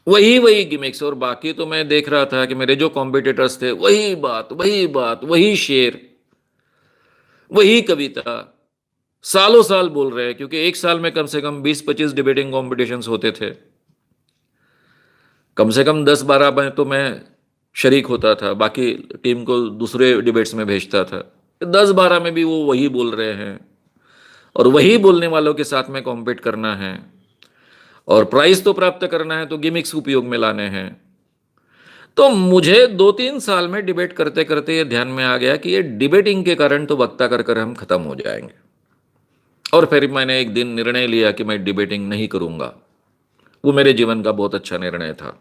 वही गिमिक्स, और बाकी तो मैं देख रहा था कि मेरे जो कॉम्पिटिटर्स थे वही बात, वही शेर, वही कविता सालों साल बोल रहे हैं। क्योंकि एक साल में कम से कम 20-25 डिबेटिंग कॉम्पिटिशन्स होते थे। कम से कम 10-12 में तो मैं शरीक होता था, बाकी टीम को दूसरे डिबेट्स में भेजता था। 10-12 में भी वो वही बोल रहे हैं, और वही बोलने वालों के साथ में कॉम्पीट करना है, और प्राइज तो प्राप्त करना है, तो गिमिक्स उपयोग में लाने हैं। तो मुझे 2-3 साल में डिबेट करते करते ये ध्यान में आ गया कि ये डिबेटिंग के कारण तो वक्ता कर हम खत्म हो जाएंगे। और फिर मैंने एक दिन निर्णय लिया कि मैं डिबेटिंग नहीं करूंगा। वो मेरे जीवन का बहुत अच्छा निर्णय था,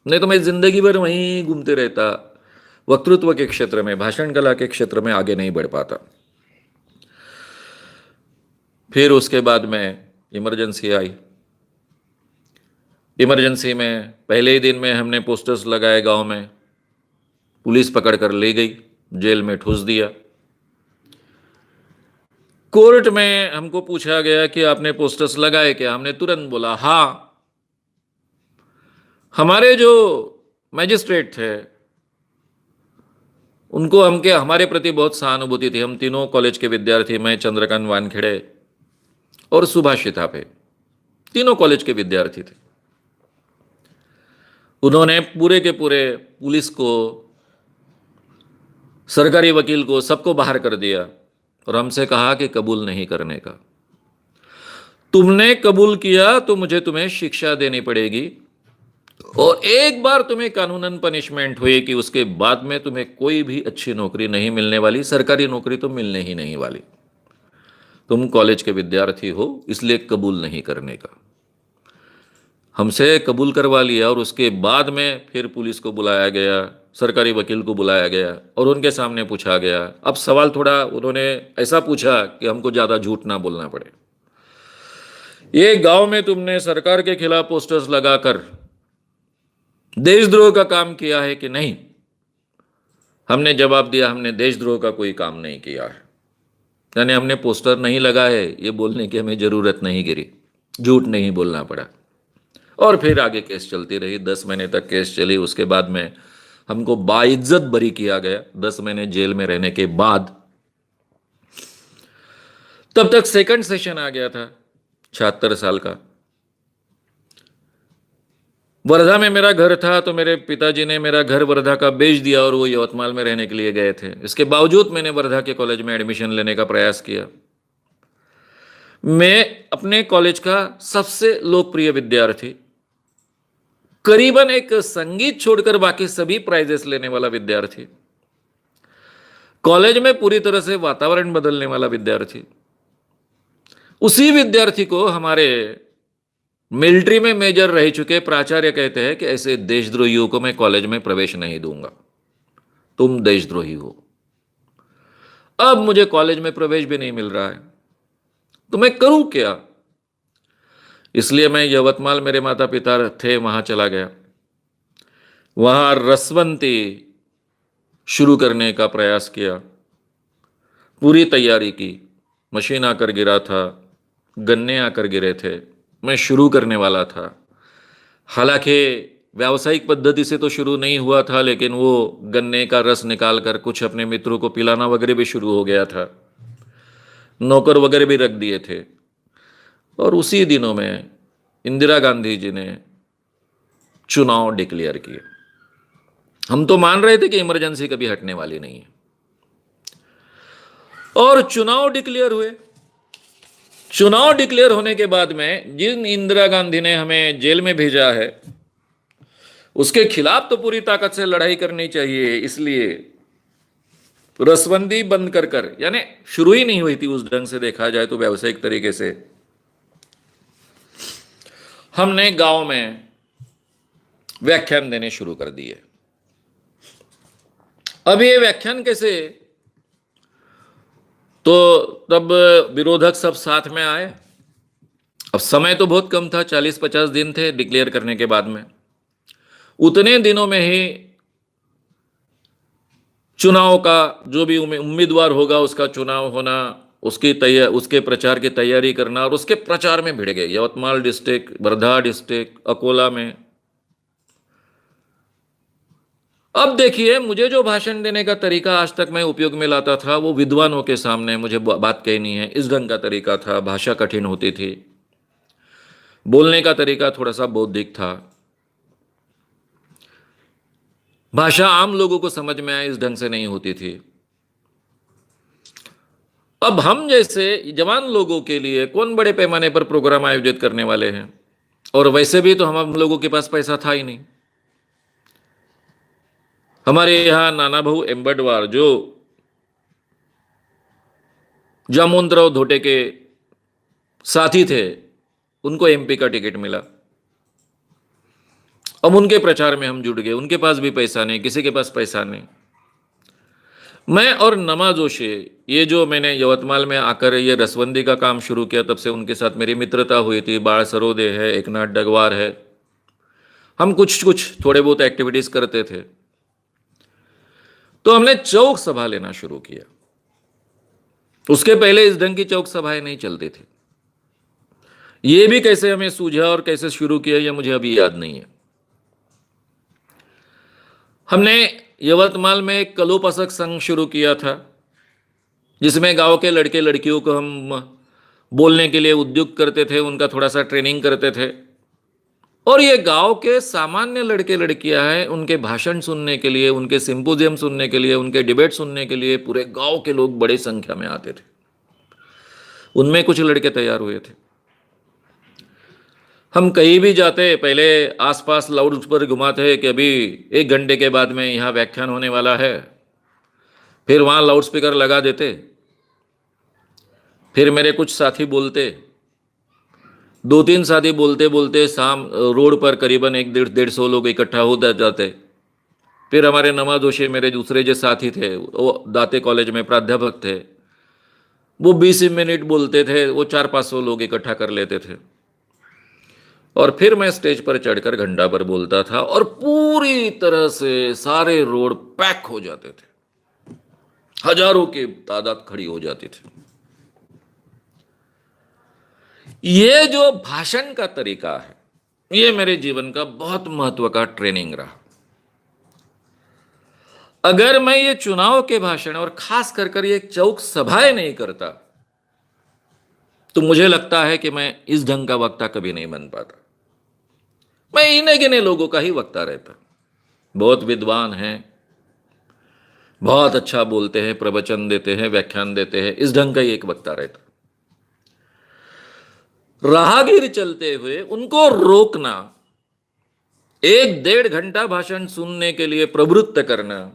नहीं तो मैं जिंदगी भर वहीं घूमते रहता, वक्तृत्व के क्षेत्र में, भाषण कला के क्षेत्र में आगे नहीं बढ़ पाता। फिर उसके बाद में इमरजेंसी आई। इमरजेंसी में पहले ही दिन में हमने पोस्टर्स लगाए गांव में, पुलिस पकड़ कर ले गई, जेल में ठूस दिया। कोर्ट में हमको पूछा गया कि आपने पोस्टर्स लगाए क्या? हमने तुरंत बोला हाँ। हमारे जो मैजिस्ट्रेट थे उनको हमारे प्रति बहुत सहानुभूति थी। हम तीनों कॉलेज के विद्यार्थी, मैं, चंद्रकांत वानखेड़े और सुभाषिता पे, तीनों कॉलेज के विद्यार्थी थे। उन्होंने पूरे के पूरे पुलिस को, सरकारी वकील को, सबको बाहर कर दिया और हमसे कहा कि कबूल नहीं करने का। तुमने कबूल किया तो मुझे तुम्हें शिक्षा देनी पड़ेगी, और एक बार तुम्हें कानूनन पनिशमेंट हुई कि उसके बाद में तुम्हें कोई भी अच्छी नौकरी नहीं मिलने वाली, सरकारी नौकरी तो मिलने ही नहीं वाली। तुम कॉलेज के विद्यार्थी हो, इसलिए कबूल नहीं करने का। हमसे कबूल करवा लिया और उसके बाद में फिर पुलिस को बुलाया गया, सरकारी वकील को बुलाया गया और उनके सामने पूछा गया। अब सवाल थोड़ा उन्होंने ऐसा पूछा कि हमको ज़्यादा झूठ ना बोलना पड़े। ये गांव में तुमने सरकार के खिलाफ पोस्टर्स लगाकर देशद्रोह का काम किया है कि नहीं? हमने जवाब दिया, हमने देशद्रोह का कोई काम नहीं किया है, यानी हमने पोस्टर नहीं लगाए, ये बोलने की हमें जरूरत नहीं गिरी, झूठ नहीं बोलना पड़ा। और फिर आगे केस चलती रही, 10 महीने तक केस चली। उसके बाद में हमको बाइज्जत बरी किया गया 10 महीने जेल में रहने के बाद। तब तक सेकंड सेशन आ गया था, 76 साल का। वर्धा में मेरा घर था, तो मेरे पिताजी ने मेरा घर वर्धा का बेच दिया और वो यवतमाल में रहने के लिए गए थे। इसके बावजूद मैंने वर्धा के कॉलेज में एडमिशन लेने का प्रयास किया। मैं अपने कॉलेज का सबसे लोकप्रिय विद्यार्थी, करीबन एक संगीत छोड़कर बाकी सभी प्राइजेस लेने वाला विद्यार्थी, कॉलेज में पूरी तरह से वातावरण बदलने वाला विद्यार्थी। उसी विद्यार्थी को हमारे मिलिट्री में मेजर रह चुके प्राचार्य कहते हैं कि ऐसे देशद्रोहियों को मैं कॉलेज में प्रवेश नहीं दूंगा, तुम देशद्रोही हो। अब मुझे कॉलेज में प्रवेश भी नहीं मिल रहा है, तो मैं करूं क्या? इसलिए मैं यवतमाल, मेरे माता पिता थे, वहां चला गया। वहां रसवंती शुरू करने का प्रयास किया, पूरी तैयारी की। मशीन आकर गिरा था, गन्ने आकर गिरे थे, मैं शुरू करने वाला था। हालांकि व्यावसायिक पद्धति से तो शुरू नहीं हुआ था, लेकिन वो गन्ने का रस निकाल कर कुछ अपने मित्रों को पिलाना वगैरह भी शुरू हो गया था, नौकर वगैरह भी रख दिए थे। और उसी दिनों में इंदिरा गांधी जी ने चुनाव डिक्लेयर किए। हम तो मान रहे थे कि इमरजेंसी कभी हटने वाली नहीं है, और चुनाव डिक्लेयर हुए। चुनाव डिक्लेयर होने के बाद में जिन इंदिरा गांधी ने हमें जेल में भेजा है, उसके खिलाफ तो पूरी ताकत से लड़ाई करनी चाहिए। इसलिए रसबंदी बंद कर कर, यानी शुरू ही नहीं हुई थी उस ढंग से देखा जाए तो व्यावसायिक तरीके से, हमने गांव में व्याख्यान देने शुरू कर दिए। अब ये व्याख्यान कैसे? तो तब विरोधक सब साथ में आए। अब समय तो बहुत कम था, 40-50 दिन थे डिक्लेयर करने के बाद में। उतने दिनों में ही चुनाव का जो भी उम्मीदवार होगा उसका चुनाव होना, उसके प्रचार की तैयारी करना, और उसके प्रचार में भिड़ गए। यवतमाल डिस्ट्रिक्ट, वर्धा डिस्ट्रिक्ट, अकोला में। अब देखिए, मुझे जो भाषण देने का तरीका आज तक मैं उपयोग में लाता था, वो विद्वानों के सामने मुझे बात कहनी है, इस ढंग का तरीका था। भाषा कठिन होती थी, बोलने का तरीका थोड़ा सा बौद्धिक था, भाषा आम लोगों को समझ में आए इस ढंग से नहीं होती थी। अब हम जैसे जवान लोगों के लिए कौन बड़े पैमाने पर प्रोग्राम आयोजित करने वाले हैं? और वैसे भी तो हम लोगों के पास पैसा था ही नहीं। हमारे यहाँ नाना भाऊ एम्बडवार, जो जामोदराव धोटे के साथी थे, उनको एमपी का टिकट मिला। अब उनके प्रचार में हम जुड़ गए। उनके पास भी पैसा नहीं, किसी के पास पैसा नहीं। मैं और नमा जोशी, ये जो मैंने यवतमाल में आकर ये रसवंदी का काम शुरू किया, तब से उनके साथ मेरी मित्रता हुई थी। बाळ सरोदे है, एकनाथ डगवार है, हम कुछ कुछ थोड़े बहुत एक्टिविटीज करते थे। तो हमने चौक सभा लेना शुरू किया। उसके पहले इस ढंग की चौक सभाएं नहीं चलती थी। ये भी कैसे हमें सूझा और कैसे शुरू किया, यह मुझे अभी याद नहीं है। हमने यवतमाल में एक कलोपासक संघ शुरू किया था, जिसमें गांव के लड़के लड़कियों को हम बोलने के लिए उद्युक्त करते थे, उनका थोड़ा सा ट्रेनिंग करते थे। और ये गांव के सामान्य लड़के लड़कियां हैं, उनके भाषण सुनने के लिए, उनके सिंपोजियम सुनने के लिए, उनके डिबेट सुनने के लिए पूरे गांव के लोग बड़ी संख्या में आते थे। उनमें कुछ लड़के तैयार हुए थे। हम कहीं भी जाते, पहले आसपास लाउड पर घुमाते कि अभी 1 घंटे के बाद में यहाँ व्याख्यान होने वाला है। फिर वहाँ लाउड स्पीकर लगा देते। फिर मेरे कुछ साथी बोलते, 2-3 साथी बोलते बोलते शाम रोड पर करीबन 100-150 लोग इकट्ठा हो जाते। फिर हमारे नमा जोशी, मेरे दूसरे जो साथी थे, वो दाते कॉलेज में प्राध्यापक थे, वो 20 मिनट बोलते थे, वो 400-500 लोग इकट्ठा कर लेते थे। और फिर मैं स्टेज पर चढ़कर घंटा भर बोलता था और पूरी तरह से सारे रोड पैक हो जाते थे, हजारों की तादाद खड़ी हो जाती थी। ये जो भाषण का तरीका है, ये मेरे जीवन का बहुत महत्व का ट्रेनिंग रहा। अगर मैं ये चुनाव के भाषण और खास कर ये चौक सभाएं नहीं करता, तो मुझे लगता है कि मैं इस ढंग का वक्ता कभी नहीं बन पाता। मैं इन्हें गिने लोगों का ही वक्ता रहता। बहुत विद्वान हैं, बहुत अच्छा बोलते हैं, प्रवचन देते हैं, व्याख्यान देते हैं, इस ढंग का ही एक वक्ता रहता। राहगीर चलते हुए उनको रोकना, 1-1.5 घंटा भाषण सुनने के लिए प्रवृत्त करना,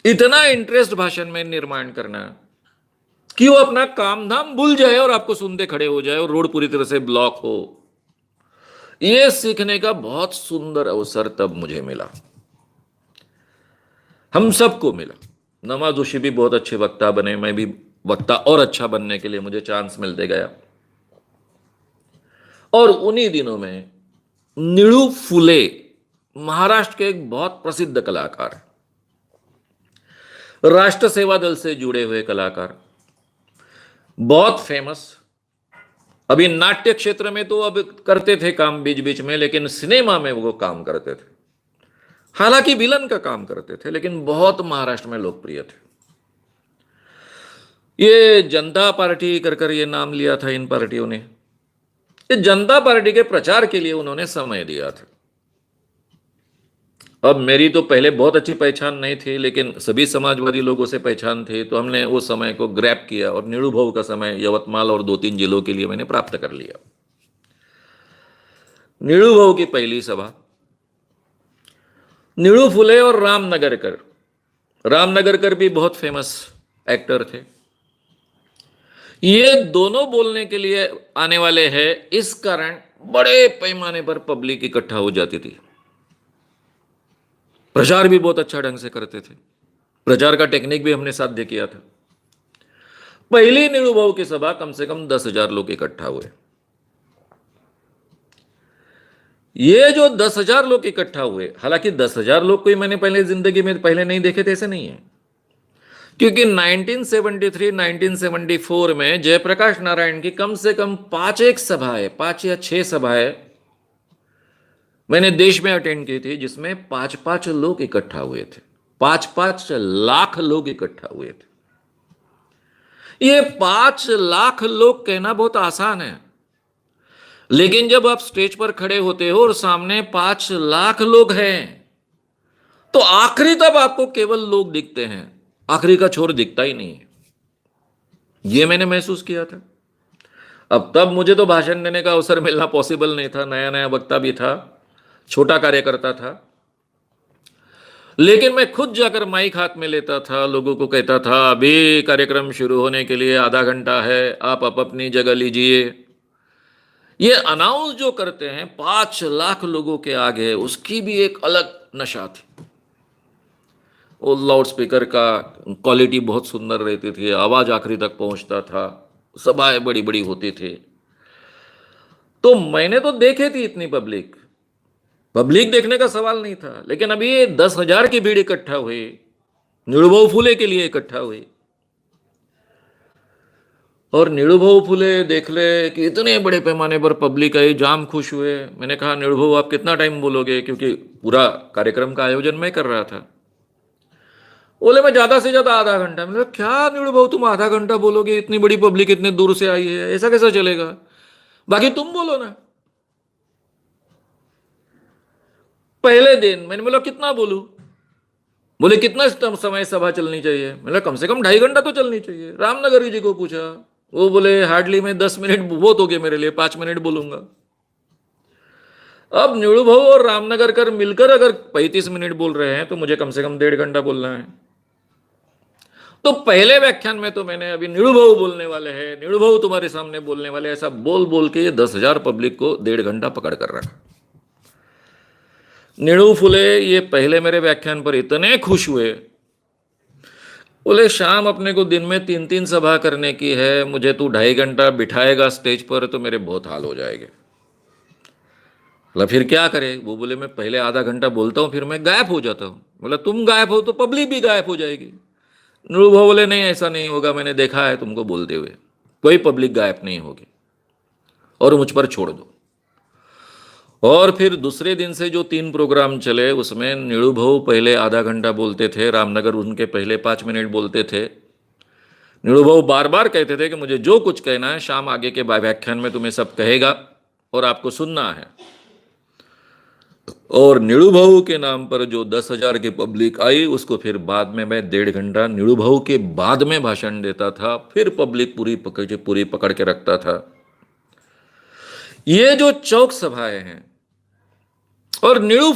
इतना इंटरेस्ट भाषण में निर्माण करना कि वो अपना काम धाम भूल जाए और आपको सुनते खड़े हो जाए और रोड पूरी तरह से ब्लॉक हो, ये सीखने का बहुत सुंदर अवसर तब मुझे मिला। हम सबको मिला। नमा जोशी भी बहुत अच्छे वक्ता बने, मैं भी वक्ता और अच्छा बनने के लिए मुझे चांस मिलते गया। और उन्हीं दिनों में नीळू फुले, महाराष्ट्र के एक बहुत प्रसिद्ध कलाकार, राष्ट्र सेवा दल से जुड़े हुए कलाकार, बहुत फेमस। अभी नाट्य क्षेत्र में तो अब करते थे काम बीच बीच में, लेकिन सिनेमा में वो काम करते थे। हालांकि विलन का काम करते थे, लेकिन बहुत महाराष्ट्र में लोकप्रिय थे। ये जनता पार्टी कर ये नाम लिया था इन पार्टियों ने। ये जनता पार्टी के प्रचार के लिए उन्होंने समय दिया था। अब मेरी तो पहले बहुत अच्छी पहचान नहीं थी, लेकिन सभी समाजवादी लोगों से पहचान थी, तो हमने वो समय को ग्रैब किया और नीळू भाऊ का समय यवतमाल और 2-3 जिलों के लिए मैंने प्राप्त कर लिया। नीळू भाऊ की पहली सभा, नीळू फुले और रामनगरकर। रामनगरकर भी बहुत फेमस एक्टर थे। ये दोनों बोलने के लिए आने वाले हैं, इस कारण बड़े पैमाने पर पब्लिक इकट्ठा हो जाती थी। प्रचार भी बहुत अच्छा ढंग से करते थे। प्रचार का टेक्निक भी हमने साध्य किया था। पहली नीळू भाऊ की सभा कम से कम 10,000 लोग इकट्ठा हुए। ये जो 10,000 लोग इकट्ठा हुए, हालांकि 10,000 लोग कोई मैंने पहले जिंदगी में पहले नहीं देखे थे, ऐसे नहीं है। क्योंकि 1973-1974 में जयप्रकाश नारायण की कम से कम 5 या 6 सभाएं मैंने देश में अटेंड की थी, जिसमें 5-5 लोग इकट्ठा हुए थे। 5-5 लाख लोग इकट्ठा हुए थे। ये 5 लाख लोग कहना बहुत आसान है, लेकिन जब आप स्टेज पर खड़े होते हो और सामने 5 लाख लोग हैं, तो आखिरी तब आपको केवल लोग दिखते हैं, आखिरी का छोर दिखता ही नहीं है। यह मैंने महसूस किया था। अब तब मुझे तो भाषण देने का अवसर मिलना पॉसिबल नहीं था, नया नया वक्ता भी था, छोटा कार्यकर्ता था। लेकिन मैं खुद जाकर माइक हाथ में लेता था, लोगों को कहता था अभी कार्यक्रम शुरू होने के लिए आधा घंटा है, आप अपनी जगह लीजिए, ये अनाउंस जो करते हैं 5 लाख लोगों के आगे, उसकी भी एक अलग नशा थी। वो लाउड स्पीकर का क्वालिटी बहुत सुंदर रहती थी, आवाज आखिरी तक पहुंचता था, सभाएं बड़ी बड़ी होती थी। तो मैंने तो देखे थी इतनी पब्लिक, पब्लिक देखने का सवाल नहीं था, लेकिन अभी ये 10,000 की भीड़ इकट्ठा हुई, निळूभाऊ फुले के लिए इकट्ठा हुई। और निळूभाऊ फुले देख ले कि इतने बड़े पैमाने पर पब्लिक आई, जाम खुश हुए। मैंने कहा निळूभाऊ आप कितना टाइम बोलोगे, क्योंकि पूरा कार्यक्रम का आयोजन मैं कर रहा था। बोले मैं ज्यादा से ज्यादा आधा घंटा। मैंने कहा क्या निळूभाऊ तुम आधा घंटा बोलोगे, इतनी बड़ी पब्लिक इतने दूर से आई है, ऐसा कैसा चलेगा, बाकी तुम बोलो ना। पहले दिन मैंने बोला कितना बोलूं, बोले कितना समय सभा चलनी चाहिए। मैंने कम से कम 2.5 घंटा तो चलनी चाहिए। रामनगर जी को पूछा, वो बोले हार्डली मैं 10 मिनट बहुत हो गए मेरे लिए, 5 मिनट बोलूंगा। अब निळूभाऊ और रामनगरकर मिलकर अगर 35 मिनट बोल रहे हैं तो मुझे कम से कम 1.5 घंटा बोलना है। तो पहले व्याख्यान में तो मैंने अभी निळूभाऊ बोलने वाले हैं, निळूभाऊ तुम्हारे सामने बोलने वाले, ऐसा बोल बोल के ये 10,000 पब्लिक को 1.5 घंटा पकड़ कर रखा। निळू फुले ये पहले मेरे व्याख्यान पर इतने खुश हुए, बोले श्याम अपने को दिन में 3-3 सभा करने की है, मुझे तू 2.5 घंटा बिठाएगा स्टेज पर तो मेरे बहुत हाल हो जाएंगे। बोला फिर क्या करे। वो बोले मैं पहले आधा घंटा बोलता हूँ, फिर मैं गायब हो जाता हूँ। बोला तुम गायब हो तो पब्लिक भी गायब हो जाएगी। निळूभाऊ बोले नहीं ऐसा नहीं होगा, मैंने देखा है तुमको बोलते हुए, कोई पब्लिक गायब नहीं होगी और मुझ पर छोड़ दो। और फिर दूसरे दिन से जो 3 प्रोग्राम चले उसमें निळूभाऊ पहले आधा घंटा बोलते थे, रामनगर उनके पहले 5 मिनट बोलते थे। निळूभाऊ बार बार कहते थे कि मुझे जो कुछ कहना है शाम आगे के व्याख्यान में तुम्हें सब कहेगा और आपको सुनना है। और निळूभाऊ के नाम पर जो 10,000 की पब्लिक आई उसको फिर बाद में मैं 1.5 घंटा निळूभाऊ के बाद में भाषण देता था, फिर पब्लिक पूरी पकड़ के रखता था। ये जो चौक सभाएं हैं और निळू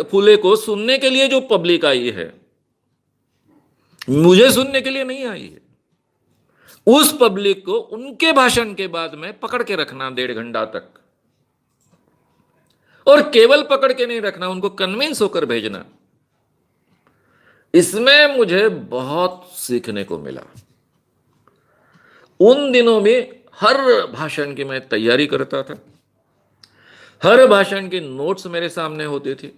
फुले को सुनने के लिए जो पब्लिक आई है, मुझे सुनने के लिए नहीं आई है, उस पब्लिक को उनके भाषण के बाद में पकड़ के रखना 1.5 घंटा तक, और केवल पकड़ के नहीं रखना, उनको कन्विंस होकर भेजना। इसमें मुझे बहुत सीखने को मिला। उन दिनों में हर भाषण की मैं तैयारी करता था, हर भाषण के नोट्स मेरे सामने होते थे।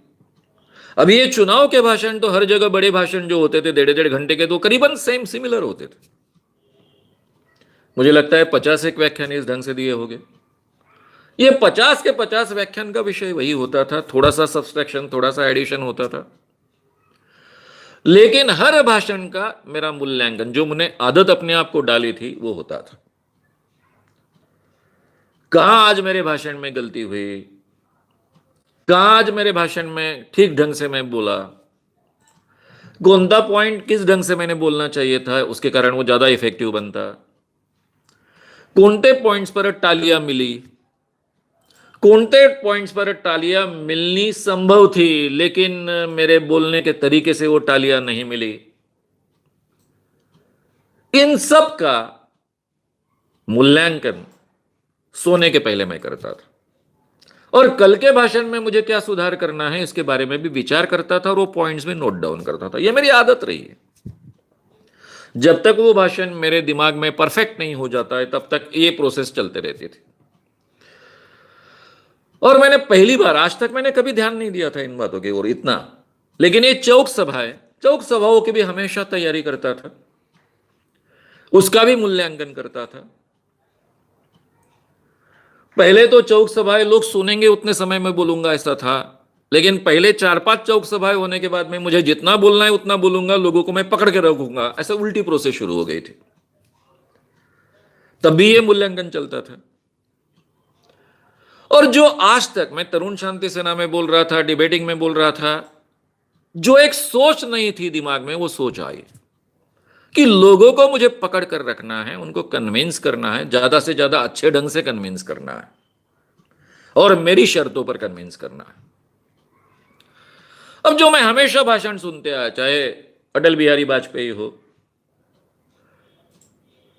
अब ये चुनाव के भाषण तो हर जगह बड़े भाषण जो होते थे 1.5 घंटे के, तो करीबन सेम सिमिलर होते थे। मुझे लगता है 50 व्याख्यान इस ढंग से दिए होंगे। ये 50 के 50 व्याख्यान का विषय वही होता था, थोड़ा सा सब्सट्रैक्शन, थोड़ा सा एडिशन होता था, लेकिन हर भाषण का मेरा मूल्यांकन, जो मैंने आदत अपने आप को डाली थी, वो होता था। कहां आज मेरे भाषण में गलती हुई, कहां आज मेरे भाषण में ठीक ढंग से मैं बोला, कोणता पॉइंट किस ढंग से मैंने बोलना चाहिए था, उसके कारण वो ज्यादा इफेक्टिव बनता, कोणते पॉइंट्स पर टालियां मिली, कोणते पॉइंट्स पर टालियां मिलनी संभव थी लेकिन मेरे बोलने के तरीके से वो टालियां नहीं मिली। इन सब का मूल्यांकन सोने के पहले मैं करता था, और कल के भाषण में मुझे क्या सुधार करना है इसके बारे में भी विचार करता था और वो पॉइंट्स में नोट डाउन करता था। यह मेरी आदत रही है। जब तक वो भाषण मेरे दिमाग में परफेक्ट नहीं हो जाता है तब तक ये प्रोसेस चलते रहती थी। और मैंने पहली बार, आज तक मैंने कभी ध्यान नहीं दिया था इन बातों की और इतना, लेकिन ये चौक सभाओं की भी हमेशा तैयारी करता था, उसका भी मूल्यांकन करता था। पहले तो चौक सभाएं लोग सुनेंगे उतने समय में बोलूंगा ऐसा था, लेकिन पहले 4-5 चौक सभाएं होने के बाद में मुझे जितना बोलना है उतना बोलूंगा, लोगों को मैं पकड़ के रखूंगा, ऐसा उल्टी प्रोसेस शुरू हो गई थी। तब भी ये मूल्यांकन चलता था। और जो आज तक मैं तरुण शांति सेना में बोल रहा था, डिबेटिंग में बोल रहा था, जो एक सोच नहीं थी दिमाग में, वो सोच आई कि लोगों को मुझे पकड़ कर रखना है, उनको कन्विंस करना है, ज्यादा से ज्यादा अच्छे ढंग से कन्विंस करना है और मेरी शर्तों पर कन्विंस करना है। अब जो मैं हमेशा भाषण सुनते आया, चाहे अटल बिहारी वाजपेयी हो,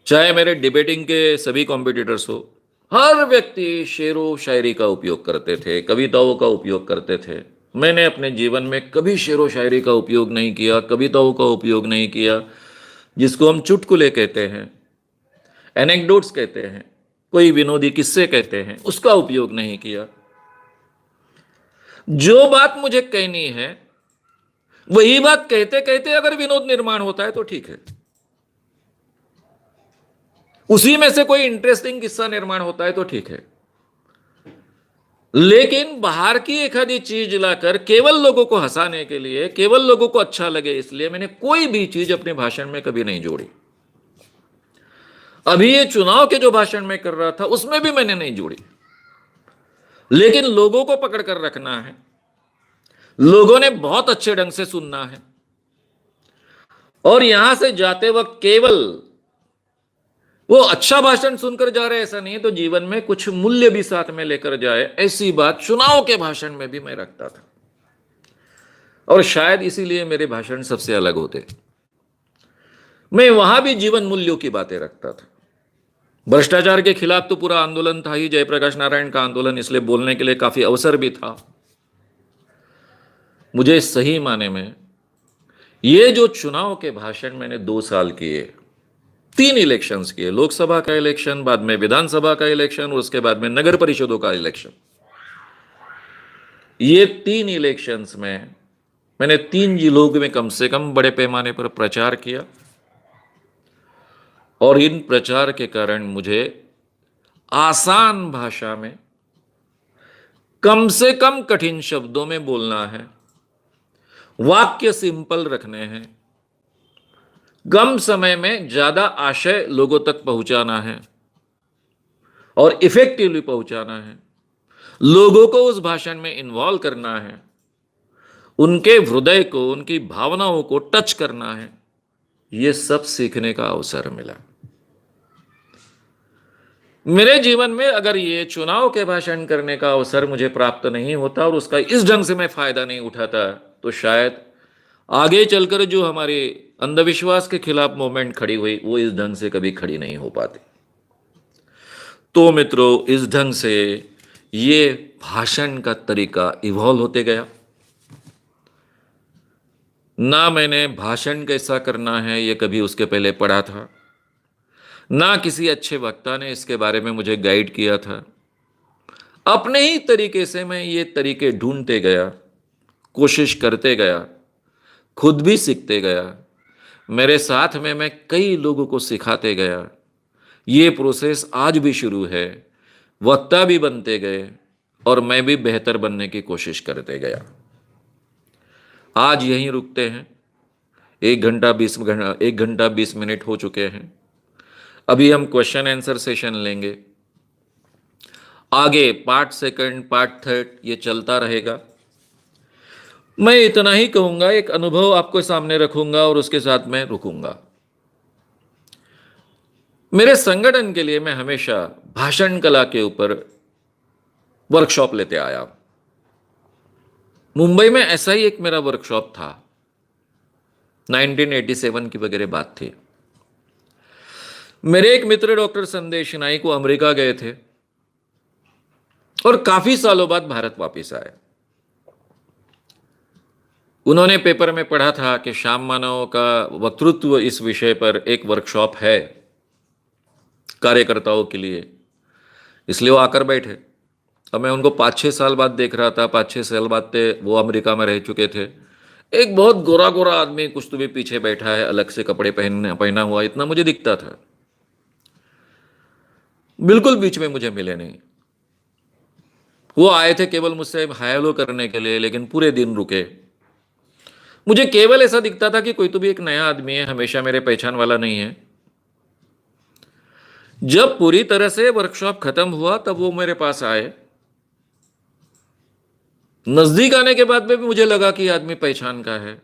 चाहे मेरे डिबेटिंग के सभी कॉम्पिटिटर्स हो, हर व्यक्ति शेरो शायरी का उपयोग करते थे, कविताओं का उपयोग करते थे। मैंने अपने जीवन में कभी शेरो शायरी का उपयोग नहीं किया, कविताओं का उपयोग नहीं किया, जिसको हम चुटकुले कहते हैं, एनेक्डोट्स कहते हैं, कोई विनोदी किस्से कहते हैं, उसका उपयोग नहीं किया। जो बात मुझे कहनी है वही बात कहते कहते अगर विनोद निर्माण होता है तो ठीक है, उसी में से कोई इंटरेस्टिंग किस्सा निर्माण होता है तो ठीक है। लेकिन बाहर की एक आधी चीज लाकर केवल लोगों को हंसाने के लिए, केवल लोगों को अच्छा लगे इसलिए मैंने कोई भी चीज अपने भाषण में कभी नहीं जोड़ी। अभी ये चुनाव के जो भाषण में कर रहा था उसमें भी मैंने नहीं जोड़ी। लेकिन लोगों को पकड़ कर रखना है, लोगों ने बहुत अच्छे ढंग से सुनना है, और यहां से जाते वक्त केवल वो अच्छा भाषण सुनकर जा रहे ऐसा नहीं है, तो जीवन में कुछ मूल्य भी साथ में लेकर जाए, ऐसी बात चुनाव के भाषण में भी मैं रखता था। और शायद इसीलिए मेरे भाषण सबसे अलग होते। मैं वहां भी जीवन मूल्यों की बातें रखता था। भ्रष्टाचार के खिलाफ तो पूरा आंदोलन था ही, जयप्रकाश नारायण का आंदोलन, इसलिए बोलने के लिए काफी अवसर भी था। मुझे सही माने में ये जो चुनाव के भाषण मैंने 2 साल किए, 3 इलेक्शंस किए, लोकसभा का इलेक्शन, बाद में विधानसभा का इलेक्शन, और उसके बाद में नगर परिषदों का इलेक्शन, ये 3 इलेक्शंस में मैंने 3 जिलों में कम से कम बड़े पैमाने पर प्रचार किया। और इन प्रचार के कारण मुझे आसान भाषा में, कम से कम कठिन शब्दों में बोलना है, वाक्य सिंपल रखने हैं, कम समय में ज्यादा आशय लोगों तक पहुंचाना है और इफेक्टिवली पहुंचाना है, लोगों को उस भाषण में इन्वॉल्व करना है, उनके हृदय को, उनकी भावनाओं को टच करना है। यह सब सीखने का अवसर मिला। मेरे जीवन में अगर ये चुनाव के भाषण करने का अवसर मुझे प्राप्त नहीं होता और उसका इस ढंग से मैं फायदा नहीं उठाता, तो शायद आगे चलकर जो हमारे अंधविश्वास के खिलाफ मूवमेंट खड़ी हुई वो इस ढंग से कभी खड़ी नहीं हो पाती। तो मित्रों, इस ढंग से ये भाषण का तरीका इवॉल्व होते गया। ना मैंने भाषण कैसा करना है ये कभी उसके पहले पढ़ा था, ना किसी अच्छे वक्ता ने इसके बारे में मुझे गाइड किया था। अपने ही तरीके से मैं ये तरीके ढूंढते गया, कोशिश करते गया, खुद भी सीखते गया, मेरे साथ में मैं कई लोगों को सिखाते गया। ये प्रोसेस आज भी शुरू है। वक्ता भी बनते गए और मैं भी बेहतर बनने की कोशिश करते गया। आज यहीं रुकते हैं। 1 घंटा 20 मिनट हो चुके हैं। अभी हम क्वेश्चन आंसर सेशन लेंगे। आगे पार्ट 2, पार्ट 3 ये चलता रहेगा। मैं इतना ही कहूंगा, एक अनुभव आपको सामने रखूंगा और उसके साथ मैं रुकूंगा। मेरे संगठन के लिए मैं हमेशा भाषण कला के ऊपर वर्कशॉप लेते आया। मुंबई में ऐसा ही एक मेरा वर्कशॉप था। 1987 की वगैरह बात थी। मेरे एक मित्र डॉक्टर संदेश नाइक, वो अमेरिका गए थे और काफी सालों बाद भारत वापस आए। उन्होंने पेपर में पढ़ा था कि श्याम मानव का वक्तृत्व इस विषय पर एक वर्कशॉप है कार्यकर्ताओं के लिए, इसलिए वो आकर बैठे। और मैं उनको 5-6 साल बाद देख रहा था। 5-6 साल बाद थे, वो अमेरिका में रह चुके थे। एक बहुत गोरा गोरा आदमी कुछ तो भी पीछे बैठा है, अलग से कपड़े पहना हुआ, इतना मुझे दिखता था। बिल्कुल बीच में मुझे मिले नहीं। वो आए थे केवल मुझसे हाय हेलो करने के लिए, लेकिन पूरे दिन रुके। मुझे केवल ऐसा दिखता था कि कोई तो भी एक नया आदमी है, हमेशा मेरे पहचान वाला नहीं है। जब पूरी तरह से वर्कशॉप खत्म हुआ तब वो मेरे पास आए। नजदीक आने के बाद में भी मुझे लगा कि आदमी पहचान का है,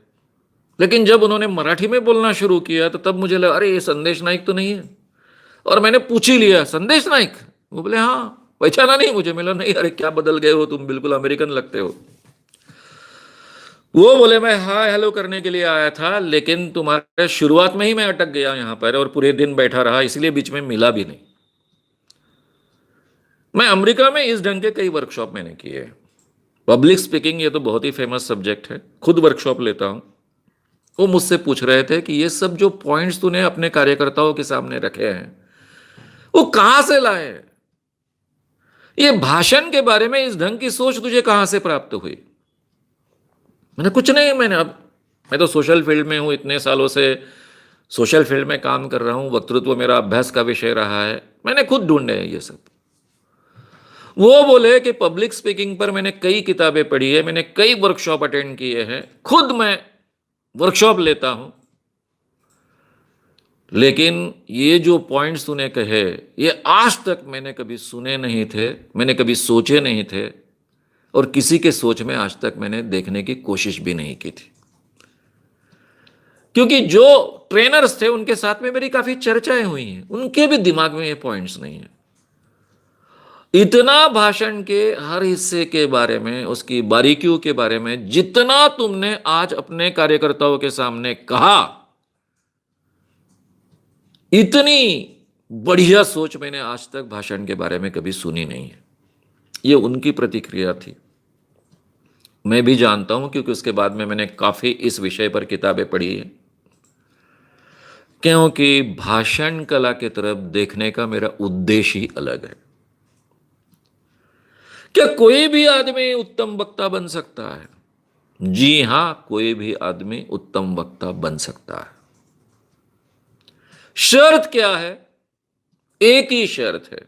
लेकिन जब उन्होंने मराठी में बोलना शुरू किया तो तब मुझे लगा अरे ये संदेश नाइक तो नहीं है। और मैंने पूछ ही लिया, संदेश नाइक? वो बोले हाँ। पहचाना नहीं मुझे, मिला नहीं। अरे क्या बदल गए हो तुम, बिल्कुल अमेरिकन लगते हो। वो बोले मैं हाय हेलो करने के लिए आया था, लेकिन तुम्हारे शुरुआत में ही मैं अटक गया यहाँ पर और पूरे दिन बैठा रहा, इसलिए बीच में मिला भी नहीं। मैं अमेरिका में इस ढंग के कई वर्कशॉप मैंने किए। पब्लिक स्पीकिंग ये तो बहुत ही फेमस सब्जेक्ट है, खुद वर्कशॉप लेता हूं। वो मुझसे पूछ रहे थे कि ये सब जो पॉइंट्स तूने अपने कार्यकर्ताओं के सामने रखे हैं वो कहां से लाए, ये भाषण के बारे में इस ढंग की सोच तुझे कहां से प्राप्त हुई? मैंने कुछ नहीं, मैं तो सोशल फील्ड में हूं, इतने सालों से सोशल फील्ड में काम कर रहा हूं, वक्तृत्व मेरा अभ्यास का विषय रहा है, मैंने खुद ढूंढे हैं ये सब। वो बोले कि पब्लिक स्पीकिंग पर मैंने कई किताबें पढ़ी है, मैंने कई वर्कशॉप अटेंड किए हैं, खुद मैं वर्कशॉप लेता हूं, लेकिन ये जो पॉइंट्स तूने कहे ये आज तक मैंने कभी सुने नहीं थे, मैंने कभी सोचे नहीं थे, और किसी के सोच में आज तक मैंने देखने की कोशिश भी नहीं की थी। क्योंकि जो ट्रेनर्स थे उनके साथ में मेरी काफी चर्चाएं हुई हैं, उनके भी दिमाग में ये पॉइंट्स नहीं है। इतना भाषण के हर हिस्से के बारे में, उसकी बारीकियों के बारे में जितना तुमने आज अपने कार्यकर्ताओं के सामने कहा, इतनी बढ़िया सोच मैंने आज तक भाषण के बारे में कभी सुनी नहीं है। ये उनकी प्रतिक्रिया थी। मैं भी जानता हूं क्योंकि उसके बाद में मैंने काफी इस विषय पर किताबें पढ़ी है, क्योंकि भाषण कला की तरफ देखने का मेरा उद्देश्य ही अलग है। क्या कोई भी आदमी उत्तम वक्ता बन सकता है? जी हां, कोई भी आदमी उत्तम वक्ता बन सकता है। शर्त क्या है? एक ही शर्त है,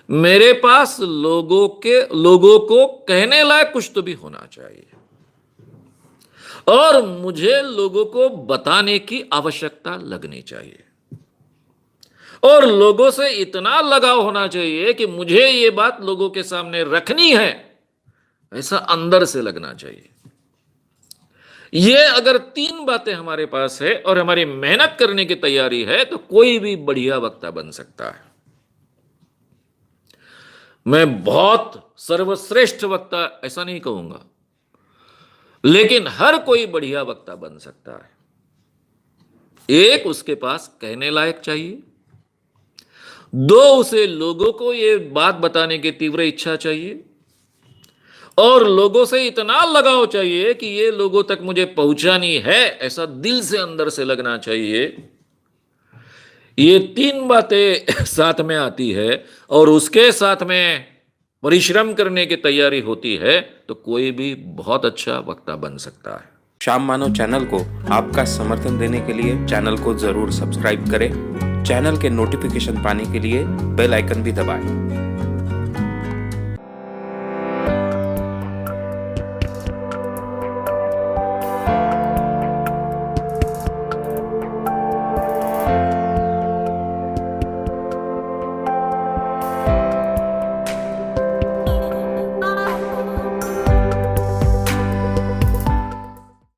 मेरे पास लोगों को कहने लायक कुछ तो भी होना चाहिए, और मुझे लोगों को बताने की आवश्यकता लगनी चाहिए, और लोगों से इतना लगाव होना चाहिए कि मुझे ये बात लोगों के सामने रखनी है, ऐसा अंदर से लगना चाहिए। ये अगर तीन बातें हमारे पास है और हमारी मेहनत करने की तैयारी है तो कोई भी बढ़िया वक्ता बन सकता है। मैं बहुत सर्वश्रेष्ठ वक्ता ऐसा नहीं कहूंगा, लेकिन हर कोई बढ़िया वक्ता बन सकता है। एक, उसके पास कहने लायक चाहिए। दो, उसे लोगों को ये बात बताने की तीव्र इच्छा चाहिए, और लोगों से इतना लगाव चाहिए कि ये लोगों तक मुझे पहुंचानी है, ऐसा दिल से अंदर से लगना चाहिए। ये तीन बातें साथ में आती है और उसके साथ में परिश्रम करने की तैयारी होती है तो कोई भी बहुत अच्छा वक्ता बन सकता है। श्याम मानव चैनल को आपका समर्थन देने के लिए चैनल को जरूर सब्सक्राइब करें। चैनल के नोटिफिकेशन पाने के लिए बेल आइकन भी दबाएं।